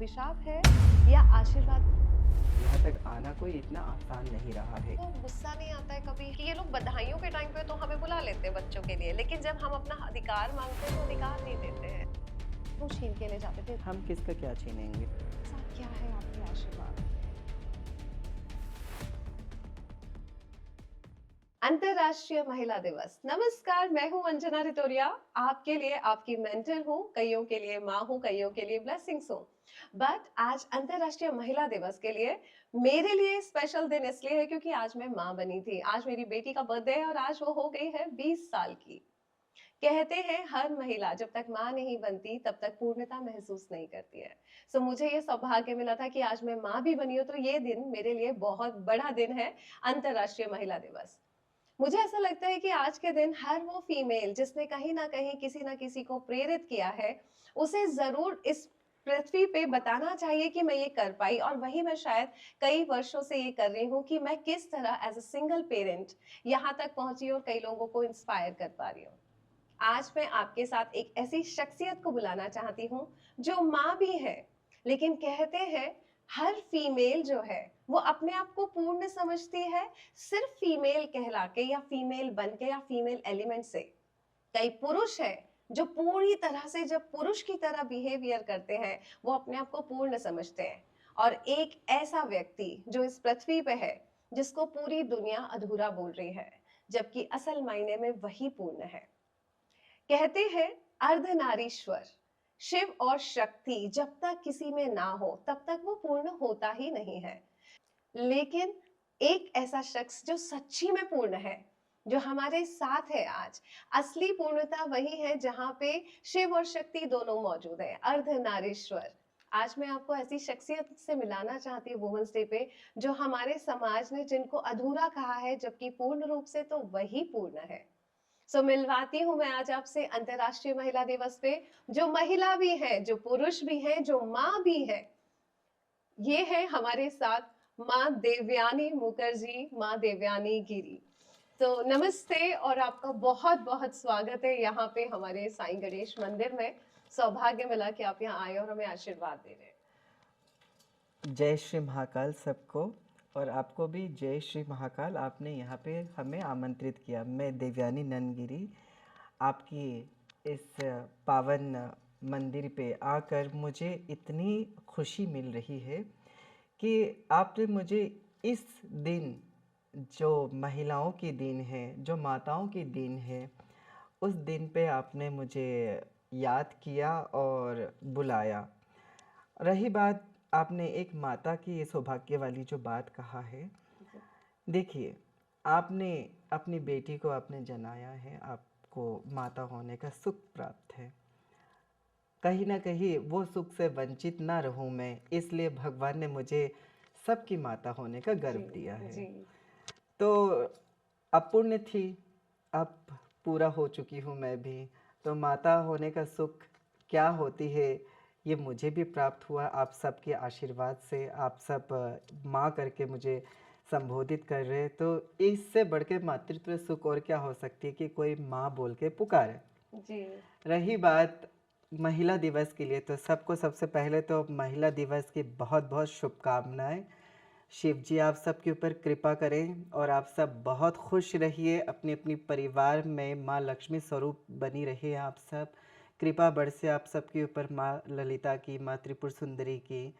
अभिशाप है या आशीर्वाद? यहाँ तक आना कोई इतना आसान नहीं रहा है। तो गुस्सा नहीं आता है कभी कि ये लोग बधाइयों के टाइम पे तो हमें बुला लेते हैं बच्चों के लिए, लेकिन जब हम अपना अधिकार मांगते हैं तो अधिकार नहीं देते हैं। वो छीन के ले जाते थे। हम किसका क्या छीनेंगे? साथ क्या है आपके आशीर्वाद? अंतर्राष्ट्रीय महिला दिवस। नमस्कार, मैं हूं अंजना रितोरिया। आपके लिए आपकी मेंटर हूं, कईयों के लिए माँ हूं, कईयों के लिए ब्लेसिंग्स हूं। बट आज अंतर्राष्ट्रीय महिला दिवस के लिए मेरे लिए स्पेशल दिन इसलिए है क्योंकि आज मैं माँ बनी थी। आज मेरी बेटी का बर्थडे है और आज वो हो गई है 20 साल की। कहते हैं हर महिला जब तक माँ नहीं बनती तब तक पूर्णता महसूस नहीं करती है। सो मुझे ये सौभाग्य मिला था कि आज मैं माँ भी बनी हूँ, तो ये दिन मेरे लिए बहुत बड़ा दिन है, अंतर्राष्ट्रीय महिला दिवस। मुझे ऐसा लगता है कि आज के दिन हर वो फीमेल जिसने कहीं ना कहीं किसी ना किसी को प्रेरित किया है, उसे जरूर इस पृथ्वी पे बताना चाहिए कि मैं ये कर पाई। और वही मैं शायद कई वर्षों से ये कर रही हूँ कि मैं किस तरह एज अ सिंगल पेरेंट यहाँ तक पहुंची और कई लोगों को इंस्पायर कर पा रही हूँ। आज मैं आपके साथ एक ऐसी शख्सियत को बुलाना चाहती हूँ जो माँ भी है, लेकिन कहते हैं हर फीमेल जो है वो अपने आप को पूर्ण समझती है सिर्फ फीमेल कहला के या फीमेल बन के या फीमेल एलिमेंट से। कई पुरुष है जो पूरी तरह से जब पुरुष की तरह बिहेवियर करते हैं वो अपने आप को पूर्ण समझते हैं। और एक ऐसा व्यक्ति जो इस पृथ्वी पे है जिसको पूरी दुनिया अधूरा बोल रही है, जबकि असल मायने में वही पूर्ण है। कहते हैं अर्धनारीश्वर, शिव और शक्ति जब तक किसी में ना हो तब तक वो पूर्ण होता ही नहीं है। लेकिन एक ऐसा शख्स जो सच्ची में पूर्ण है, जो हमारे साथ है आज, असली पूर्णता वही है जहां पे शिव और शक्ति दोनों मौजूद है, अर्धनारीश्वर। आज मैं आपको ऐसी शख्सियत से मिलाना चाहती हूँ वुमेन्स डे पे, जो हमारे समाज ने जिनको अधूरा कहा है जबकि पूर्ण रूप से तो वही पूर्ण है। मिलवाती हूँ मैं आज आपसे अंतर्राष्ट्रीय महिला दिवस पे जो महिला भी है, जो पुरुष भी है, जो माँ भी है। ये है हमारे साथ माँ देवयानी मुखर्जी, माँ देवयानी गिरी। तो नमस्ते और आपका बहुत बहुत स्वागत है यहाँ पे हमारे साईं गणेश मंदिर में। सौभाग्य मिला कि आप यहाँ आए और हमें आशीर्वाद दे रहे हैं। जय श्री महाकाल सबको, और आपको भी जय श्री महाकाल। आपने यहाँ पे हमें आमंत्रित किया। मैं देवयानी नंदगिरी आपकी इस पावन मंदिर पे आकर मुझे इतनी खुशी मिल रही है कि आपने मुझे इस दिन, जो महिलाओं की दिन है, जो माताओं की दिन है, उस दिन पे आपने मुझे याद किया और बुलाया। रही बात, आपने एक माता की ये सौभाग्य वाली जो बात कहा है, देखिए, आपने अपनी बेटी को आपने जनाया है, आपको माता होने का सुख प्राप्त है। कहीं ना कहीं वो सुख से वंचित ना रहूं मैं, इसलिए भगवान ने मुझे सबकी माता होने का गर्व दिया है। जी। तो अपूर्ण थी, अब पूरा हो चुकी हूँ मैं भी। तो माता होने का सुख क्या होती है ये मुझे भी प्राप्त हुआ आप सबके आशीर्वाद से। आप सब माँ करके मुझे संबोधित कर रहे हैं, तो इससे बढ़ के मातृत्व सुख और क्या हो सकती है कि कोई माँ बोल के पुकारे। जी। रही बात महिला दिवस के लिए, तो सबको सबसे पहले तो महिला दिवस की बहुत बहुत शुभकामनाएं। शिव जी आप सबके ऊपर कृपा करें और आप सब बहुत खुश रहिए, अपने अपनी परिवार में माँ लक्ष्मी स्वरूप बनी रहिए। आप सब कृपा बरसे आप सबके ऊपर, माँ ललिता की, माँ त्रिपुर सुंदरी की,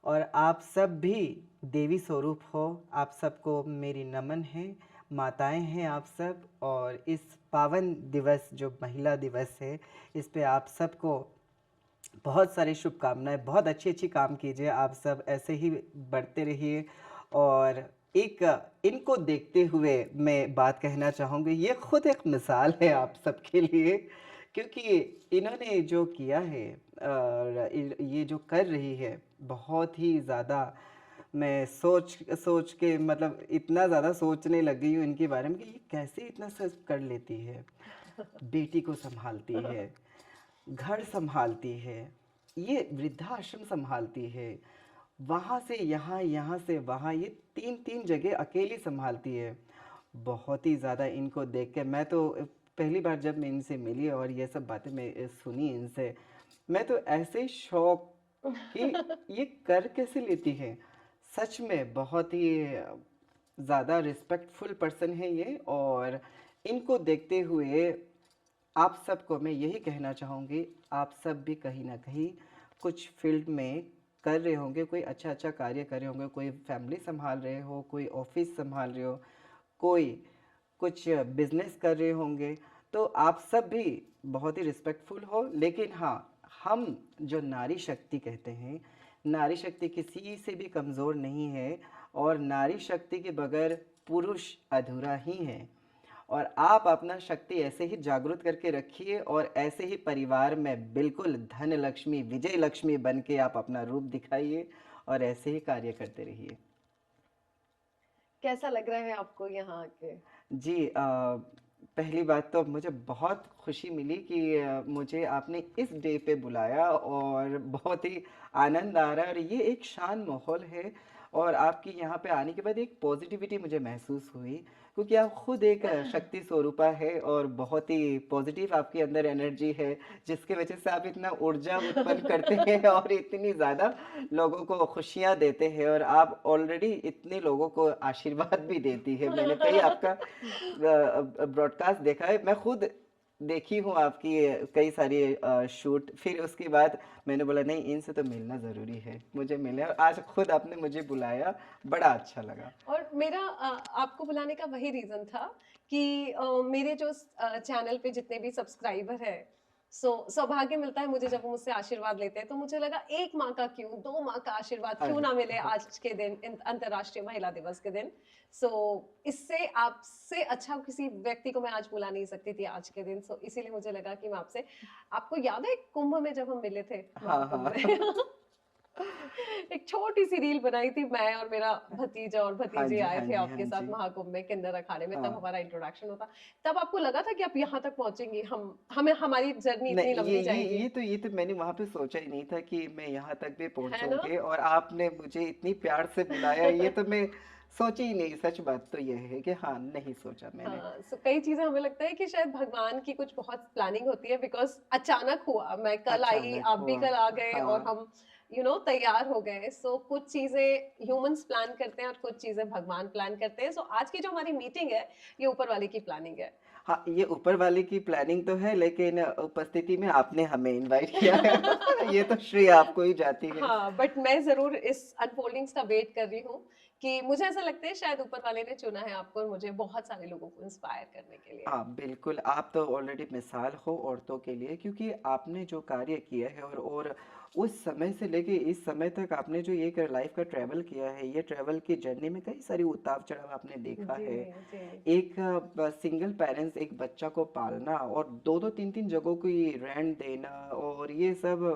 और आप सब भी देवी स्वरूप हो। आप सबको मेरी नमन है, माताएं हैं आप सब। और इस पावन दिवस जो महिला दिवस है, इस पे आप सबको बहुत सारी शुभकामनाएं। बहुत अच्छी अच्छी काम कीजिए, आप सब ऐसे ही बढ़ते रहिए। और एक इनको देखते हुए मैं बात कहना चाहूँगी, ये खुद एक मिसाल है आप सबके लिए, क्योंकि इन्होंने जो किया है और ये जो कर रही है, बहुत ही ज़्यादा मैं सोच सोच के मतलब इतना ज़्यादा सोचने लग गई हूँ इनके बारे में कि ये कैसे इतना सब कर लेती है। बेटी को संभालती है, घर संभालती है, ये वृद्धाश्रम संभालती है, वहाँ से यहाँ, यहाँ से वहाँ, ये तीन तीन जगह अकेली संभालती है। बहुत ही ज़्यादा इनको देख के मैं तो पहली बार जब मैं इनसे मिली और ये सब बातें मैं सुनी इनसे, मैं तो ऐसे शौक कि ये कर कैसे लेती है। सच में बहुत ही ज़्यादा रिस्पेक्टफुल पर्सन है ये। और इनको देखते हुए आप सबको मैं यही कहना चाहूँगी, आप सब भी कहीं ना कहीं कुछ फील्ड में कर रहे होंगे, कोई अच्छा अच्छा कार्य कर रहे होंगे, कोई फैमिली संभाल रहे हो, कोई ऑफिस संभाल रहे हो, कोई कुछ बिजनेस कर रहे होंगे। तो आप सब भी बहुत ही रिस्पेक्टफुल हो। लेकिन हाँ, हम जो नारी शक्ति कहते हैं, नारी शक्ति किसी से भी कमज़ोर नहीं है, और नारी शक्ति के बगैर पुरुष अधूरा ही है। और आप अपना शक्ति ऐसे ही जागृत करके रखिए, और ऐसे ही परिवार में बिल्कुल धन लक्ष्मी, विजय लक्ष्मी बन के आप अपना रूप दिखाइए, और ऐसे ही कार्य करते रहिए। कैसा लग रहा है आपको यहाँ आके? जी, पहली बात तो मुझे बहुत खुशी मिली कि मुझे आपने इस डे पे बुलाया, और बहुत ही आनंद आ रहा है, और ये एक शांत माहौल है। और आपकी यहाँ पे आने के बाद एक पॉजिटिविटी मुझे महसूस हुई, क्योंकि आप खुद एक शक्ति स्वरूपा है, और बहुत ही पॉजिटिव आपके अंदर एनर्जी है, जिसके वजह से आप इतना ऊर्जा उत्पन्न करते हैं और इतनी ज़्यादा लोगों को खुशियाँ देते हैं, और आप ऑलरेडी इतने लोगों को आशीर्वाद भी देती है। मैंने कई आपका ब्रॉडकास्ट देखा है, मैं खुद देखी हूँ आपकी कई सारी शूट। फिर उसके बाद मैंने बोला नहीं, इनसे तो मिलना ज़रूरी है, मुझे मिले, और आज खुद आपने मुझे बुलाया, बड़ा अच्छा लगा। और मेरा आपको बुलाने का वही रीजन था कि मेरे जो चैनल पे जितने भी सब्सक्राइबर है, सौभाग्य मिलता है मुझे जब वो मुझसे आशीर्वाद लेते हैं, तो मुझे लगा एक माँ का क्यों, 2 माँ का आशीर्वाद क्यों अरे ना मिले बहुत आज के दिन, अंतर्राष्ट्रीय महिला दिवस के दिन। सो इससे आपसे अच्छा किसी व्यक्ति को मैं आज बुला नहीं सकती थी आज के दिन। सो इसीलिए मुझे लगा कि मैं आपसे, आपको याद है कुंभ में जब हम मिले थे, हाँ महाकुंभ हाँ। में एक छोटी सी रील बनाई थी, मैं और मेरा भतीजा और हाँ भतीजी जी, आए हाँ थे जी, हाँ आपके साथ जी। महाकुंभ में किन्नर अखाड़े में, तब हाँ, हमारा इंट्रोडक्शन होता। तब आपको लगा था कि आप यहाँ तक पहुंचेंगी, हम हमें हमारी जर्नी इतनी नहीं, लंबी जाएगी? ये तो मैंने वहां पे सोचा ही नहीं था कि मैं यहाँ तक भी है ना? पहुंचूंगी, और आपने मुझे इतनी प्यार से बुलाया, ये तो मैं सोची ही नहीं। सच बात तो ये है कि हाँ, नहीं सोचा मैंने। हाँ, सो कई चीजें हमें लगता है कि शायद भगवान की कुछ बहुत प्लानिंग होती है, बिकॉज अचानक हुआ, मैं कल आई, अचानक आप भी हुआ। कल आ गए, और हाँ, हम तैयार हो गए। सो कुछ चीजें ह्यूमंस प्लान करते हैं और कुछ चीजें भगवान प्लान करते हैं। सो आज की जो हमारी मीटिंग है, ये ऊपर वाले की प्लानिंग है। हाँ, ये ऊपर वाले की प्लानिंग तो है, लेकिन उपस्थिति में आपने हमें इनवाइट किया है। ये तो श्रेय आपको ही जाती है। हाँ, बट मैं जरूर इस अनफोल्डिंग्स का वेट कर रही हूँ, कि मुझे ऐसा लगता है शायद ऊपर वाले ने चुना है आपको, और मुझे बहुत सारे लोगों को इंस्पायर करने के लिए। हाँ, बिल्कुल, आप तो ऑलरेडी मिसाल हो औरतों के लिए, क्योंकि आपने जो कार्य किया है, और उस समय से लेके इस समय तक आपने जो ये लाइफ का ट्रैवल किया है, ये ट्रैवल की जर्नी में कई सारी उतार चढ़ाव आपने देखा जी है। जी एक सिंगल पेरेंट्स एक बच्चा को पालना, और दो दो तीन तीन जगहों को ये रेंट देना, और ये सब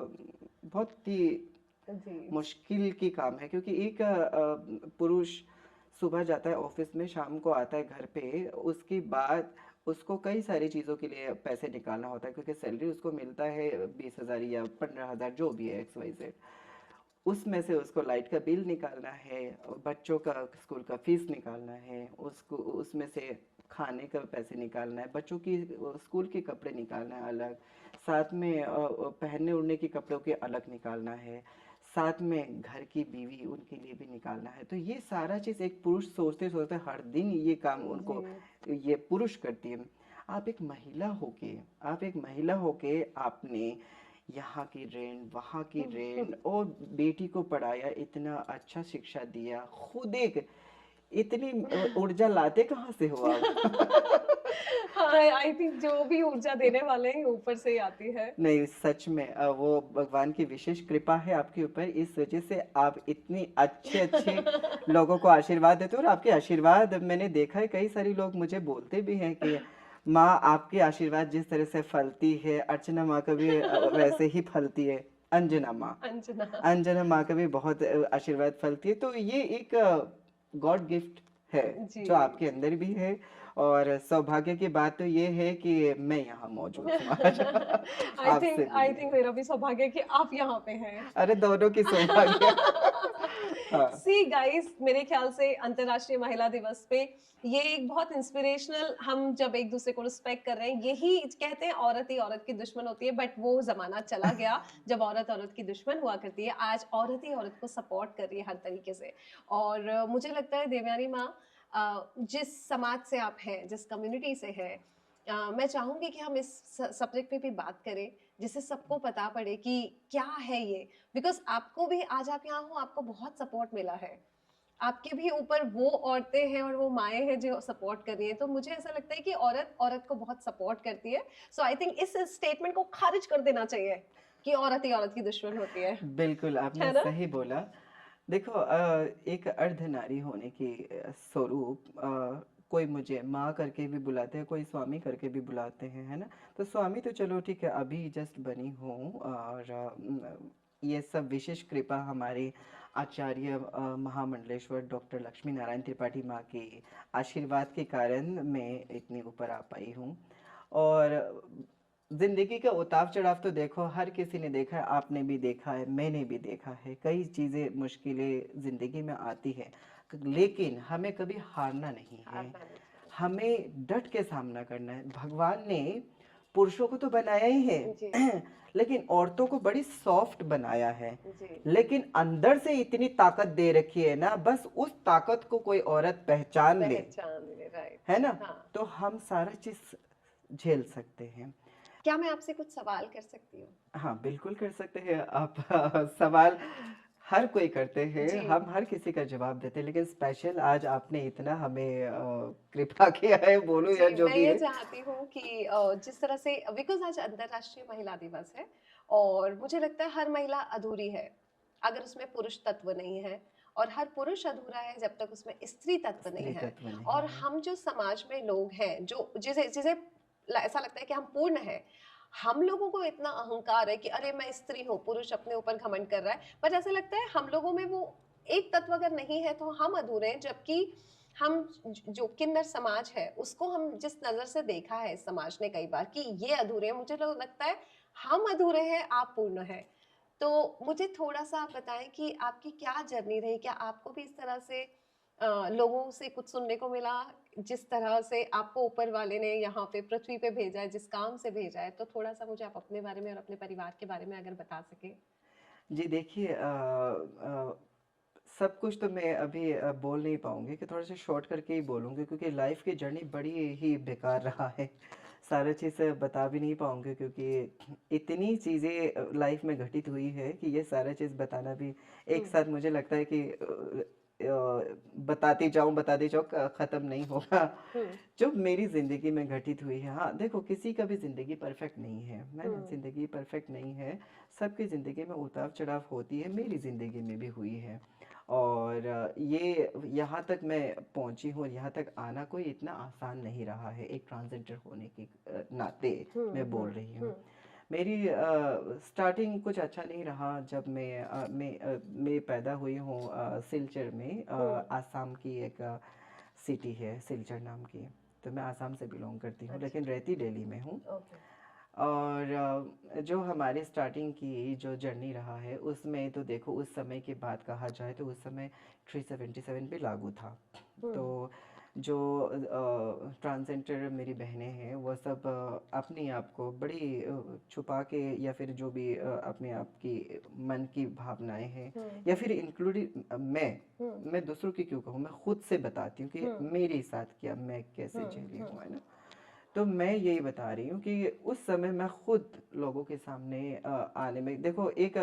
बहुत ही जी मुश्किल की काम है, क्योंकि एक पुरुष सुबह जाता है ऑफिस में, शाम को आता है घर पे, उसके बाद उसको कई सारी चीज़ों के लिए पैसे निकालना होता है, क्योंकि सैलरी उसको मिलता है 20,000 या 15,000, जो भी है एक्स वाई जेड। उसमें से उसको लाइट का बिल निकालना है, बच्चों का स्कूल का फीस निकालना है, उसको उसमें से खाने का पैसे निकालना है, बच्चों की स्कूल के कपड़े निकालना है अलग, साथ में पहनने ओढ़ने के कपड़ों के अलग निकालना है, साथ में घर की बीवी उनके लिए भी निकालना है। तो ये सारा चीज़ एक पुरुष सोचते सोचते हर दिन ये काम जी। उनको, ये पुरुष करती है। आप एक महिला होके आपने यहाँ की रेंट, वहाँ की रेंट, और बेटी को पढ़ाया, इतना अच्छा शिक्षा दिया, खुद एक इतनी ऊर्जा लाते कहाँ से हो आप? हाँ, आई थिंक जो भी ऊर्जा देने वाले हैं ऊपर से ही आती है। नहीं, सच में वो भगवान की विशेष कृपा है आपके ऊपर, इस वजह से आप इतनी अच्छे अच्छे लोगों को आशीर्वाद देते हो। और आपके आशीर्वाद मैंने देखा है, कई सारे लोग मुझे बोलते भी हैं कि माँ, आपके आशीर्वाद जिस तरह से फलती है, अर्चना माँ का भी वैसे ही फलती है। अंजना माँ, अंजना। अंजना माँ का भी बहुत आशीर्वाद फलती है। तो ये एक गॉड गिफ्ट है जी जो आपके अंदर भी है। और सौभाग्य की बात तो ये है कि मैं यहाँ मौजूद हूँ आज आपसे आई मिलने। थिंक मेरा भी सौभाग्य है कि आप यहाँ पे हैं। अरे, दोनों की सौभाग्य। हाँ सी गाइस, मेरे ख्याल से अंतर्राष्ट्रीय महिला दिवस पे ये एक बहुत इंस्पिरेशनल, हम जब एक दूसरे को रिस्पेक्ट कर रहे हैं, यही कहते हैं औरत ही औरत की दुश्मन होती है, बट वो जमाना चला गया जब औरत औरत की दुश्मन हुआ करती है। आज औरत ही औरत को सपोर्ट कर रही है हर तरीके से। और मुझे लगता है देवयानी माँ, जिस समाज से आप हैं, जिस कम्युनिटी से हैं, मैं चाहूंगी कि हम इस सब्जेक्ट पे भी बात करें, जिससे सबको पता पड़े कि क्या है ये। बिकॉज आपको भी, आज आप यहाँ हो, आपको बहुत सपोर्ट मिला है। आपके भी ऊपर वो औरतें हैं और वो माएँ हैं जो सपोर्ट कर रही हैं। तो मुझे ऐसा लगता है कि औरत औरत को बहुत सपोर्ट करती है। सो आई थिंक इस स्टेटमेंट को खारिज कर देना चाहिए कि औरत ही औरत की दुश्मन होती बिल्कुल आपने है ना? सही बोला। देखो एक अर्धनारी होने की स्वरूप कोई मुझे माँ करके भी बुलाते हैं, कोई स्वामी करके भी बुलाते हैं, है ना। तो स्वामी तो चलो ठीक है, अभी जस्ट बनी हूँ। और ये सब विशेष कृपा हमारे आचार्य महामंडलेश्वर डॉक्टर लक्ष्मी नारायण त्रिपाठी माँ के आशीर्वाद के कारण मैं इतनी ऊपर आ पाई हूँ। और जिंदगी का उतार चढ़ाव तो देखो हर किसी ने देखा है, आपने भी देखा है, मैंने भी देखा है। कई चीजें मुश्किलें जिंदगी में आती है, लेकिन हमें कभी हारना नहीं है। हारना नहीं चाहिए। हमें डट के सामना करना है। भगवान ने पुरुषों को तो बनाया ही जी, है लेकिन औरतों को बड़ी सॉफ्ट बनाया है। जी। लेकिन अंदर से इतनी ताकत दे रखी है ना, बस उस ताकत को कोई औरत पहचान ले, पहचान ले, है राइट। ना, हाँ। तो हम सारा चीज झेल सकते हैं। क्या मैं आपसे कुछ सवाल कर सकती हूँ? हाँ बिल्कुल कर सकते हैं आप। सवाल हर कोई करते हैं, जी। हम हर किसी का जवाब देते हैं, लेकिन स्पेशल आज आपने इतना हमें कृपा किया है, बोलो या जी, जो मैं भी ये है। चाहती हूँ कि जिस तरह से, बिकॉज़ आज अंतर्राष्ट्रीय महिला दिवस है और मुझे लगता है हर महिला अधूरी है, अगर उसमें पुरुष तत्व नहीं है, और हर पुरुष अधूरा है जब तक उसमें स्त्री तत्व नहीं स्त्री है। तत्व नहीं और है। हम जो समाज में लोग हैं, जो जिसे जिसे ऐसा लगता है कि हम पूर्ण हैं, हम लोगों को इतना अहंकार है कि अरे मैं स्त्री हूँ, पुरुष अपने ऊपर घमंड कर रहा है, पर ऐसा लगता है हम लोगों में वो एक तत्व अगर नहीं है तो हम अधूरे हैं। जबकि हम जो किन्नर समाज है उसको हम जिस नजर से देखा है समाज ने कई बार कि ये अधूरे हैं, मुझे लगता है हम अधूरे हैं, आप पूर्ण हैं। तो मुझे थोड़ा सा आप बताएं कि आपकी क्या जर्नी रही, क्या आपको भी इस तरह से लोगों से कुछ सुनने को मिला, जिस तरह से आपको ऊपर वाले ने यहाँ पे पृथ्वी पे भेजा है, जिस काम से भेजा है। तो थोड़ा सा मुझे आप अपने बारे में और अपने परिवार के बारे में अगर बता सके। जी देखिए सब कुछ तो मैं अभी बोल नहीं पाऊंगी, कि थोड़ा सा शॉर्ट करके ही बोलूंगी, क्योंकि लाइफ की जर्नी बड़ी ही बेकार रहा है। सारा चीज़ बता भी नहीं पाऊंगी, क्योंकि इतनी चीज़ें लाइफ में घटित हुई है कि ये सारा चीज़ बताना भी एक हम्म। साथ मुझे लगता है कि बताती जाऊँ ख़त्म नहीं होगा। हम्म। जो मेरी ज़िंदगी में घटित हुई है, हाँ देखो किसी का भी ज़िंदगी परफेक्ट नहीं है ना, हम्म। ज़िंदगी परफेक्ट नहीं है। सबकी ज़िंदगी में उतार चढ़ाव होती है, मेरी ज़िंदगी में भी हुई है। और ये यहाँ तक मैं पहुँची हूँ, यहाँ तक आना कोई इतना आसान नहीं रहा है, एक ट्रांसजेंडर होने के नाते हम्म। मैं बोल हम्म। रही हूँ। हम्म। मेरी स्टार्टिंग कुछ अच्छा नहीं रहा। जब मैं पैदा हुई हूँ सिलचर में, हम्म। आसाम की एक सिटी है सिलचर नाम की। तो मैं आसाम से बिलोंग करती हूँ, अच्छा। लेकिन रहती दिल्ली में हूँ। ओके। और जो हमारी स्टार्टिंग की जो जर्नी रहा है, उसमें तो देखो उस समय की बात कहा जाए तो उस समय 377 भी लागू था। तो हम्म। जो ट्रांसजेंडर मेरी बहनें हैं वो सब अपने आप को बड़ी छुपा के, या फिर जो भी अपने आप की मन की भावनाएं हैं, हम्म। या फिर इंक्लूडिंग हम्म। मैं दूसरों की क्यों कहूँ, मैं खुद से बताती हूँ कि हम्म। मेरे साथ क्या, मैं कैसे हम्म। झेली हूँ, है हम्म। ना। तो मैं यही बता रही हूँ कि उस समय मैं खुद लोगों के सामने आने में, देखो एक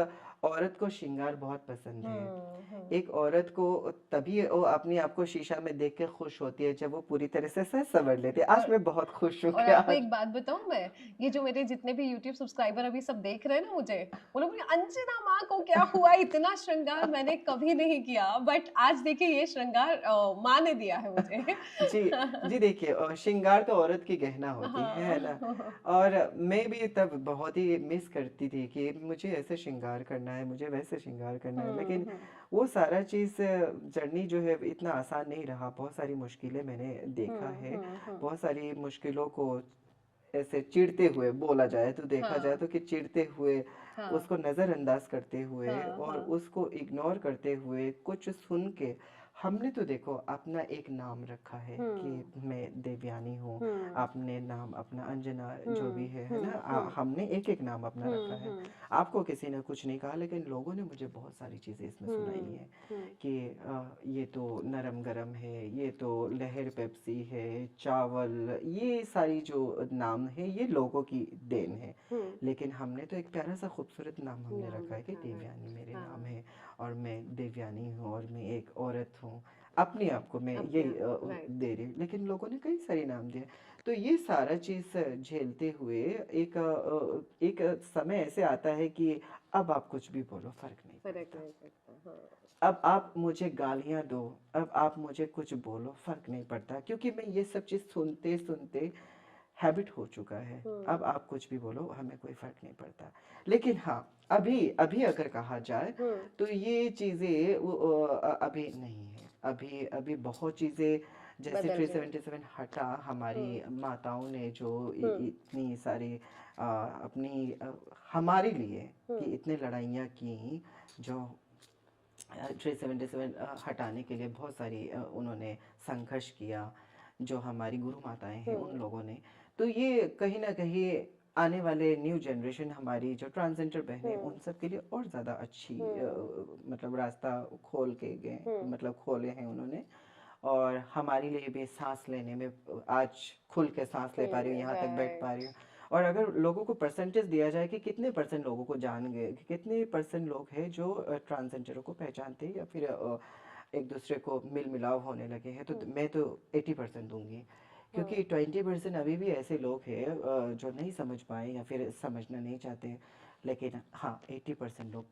औरत को श्रृंगार बहुत पसंद है। हम्म। एक औरत को तभी वो अपने आप को शीशा में देख के खुश होती है जब वो पूरी तरह से सज संवर लेती है। आज और मैं बहुत खुश हूँ और कि आपको आज एक बात बताऊं मैं, ये जो मेरे जितने भी YouTube सब्सक्राइबर अभी सब देख रहे हैं ना मुझे, वो लोग बोले अंजना माँ को क्या हुआ, इतना श्रृंगार मैंने कभी नहीं किया, बट आज देखिए ये श्रृंगार माँ ने दिया है मुझे। जी जी देखिए श्रृंगार तो औरत की गहना होती है ना। हाँ। और मैं भी तब बहुत ही मिस करती थी कि मुझे ऐसे श्रृंगार करना है, मुझे वैसे श्रृंगार करना है, लेकिन हम्म। वो सारा चीज़ जर्नी जो है इतना आसान नहीं रहा। बहुत सारी मुश्किलें मैंने देखा है, हम्म। बहुत सारी मुश्किलों को ऐसे चिढ़ते हुए बोला जाए तो, देखा जाए हाँ तो, कि चिढ़ते हुए, हाँ उसको नज़रअंदाज करते हुए हाँ और हाँ। उसको इग्नोर करते हुए कुछ सुन के, हमने तो देखो अपना एक नाम रखा है कि हम्म मैं देवयानी हूँ, हम्म आपने नाम अपना अंजना जो भी हम्म है ना, हमने एक एक नाम अपना रखा है। हम्म आपको किसी ने कुछ नहीं कहा, लेकिन लोगों ने मुझे बहुत सारी चीज़ें इसमें सुनाई हम्म हैं हम्म कि ये तो नरम गरम है, ये तो लहर पेप्सी है, चावल, ये सारी जो नाम है ये लोगों की देन है। हम्म। लेकिन हमने तो एक प्यारा सा खूबसूरत नाम हमने नाम रखा है कि रखा है। देवयानी मेरे नाम हाँ, है, और मैं देवयानी हूँ और मैं एक औरत हूँ, अपने आप को मैं अपने यही आप राइट। दे रही हूँ। लेकिन लोगों ने कई सारे नाम दिए। तो ये सारा चीज़ झेलते हुए एक समय ऐसे आता है कि अब आप कुछ भी बोलो फर्क नहीं फर्क पड़ता। नहीं पड़ता। हाँ। अब आप मुझे गालियाँ दो, अब आप मुझे कुछ बोलो, फ़र्क नहीं पड़ता, क्योंकि मैं ये सब चीज़ सुनते-सुनते हैबिट हो चुका है। अब हम्म आप कुछ भी बोलो, हमें कोई फ़र्क नहीं पड़ता। लेकिन हाँ, अभी अभी अगर कहा जाए हम्म। तो ये चीज़ें अभी नहीं है। अभी अभी बहुत चीज़ें, जैसे बदल गई। 377 हटा, हमारी हम्म माताओं ने जो हम्म इतनी सारी अपनी हमारे लिए कि हम्म इतनी लड़ाइयाँ की, जो 377 हटाने के लिए बहुत सारी उन्होंने संघर्ष किया, जो हमारी गुरु माताएं हैं उन हम्म लोगों ने। तो ये कहीं ना कहीं आने वाले न्यू जनरेशन, हमारी जो ट्रांसजेंडर बहनें, हम्म उन सब के लिए और ज़्यादा अच्छी हम्म मतलब रास्ता खोल के गए, हम्म मतलब खोले हैं उन्होंने। और हमारे लिए भी सांस लेने में आज खुल के सांस ले पा रही हूँ, यहाँ तक बैठ पा राइट। रही हूँ। और अगर लोगों को परसेंटेज दिया जाए कि कितने परसेंट लोगों को जान गए, कि कितने परसेंट लोग हैं जो ट्रांसजेंडरों को पहचानते हैं या फिर एक दूसरे को मिल मिलाव होने लगे हैं, तो हम्म मैं तो 80% दूंगी। हम्म। क्योंकि 20% अभी भी ऐसे लोग हैं जो नहीं समझ पाए या फिर समझना नहीं चाहते। लेकिन हाँ, 80% लोग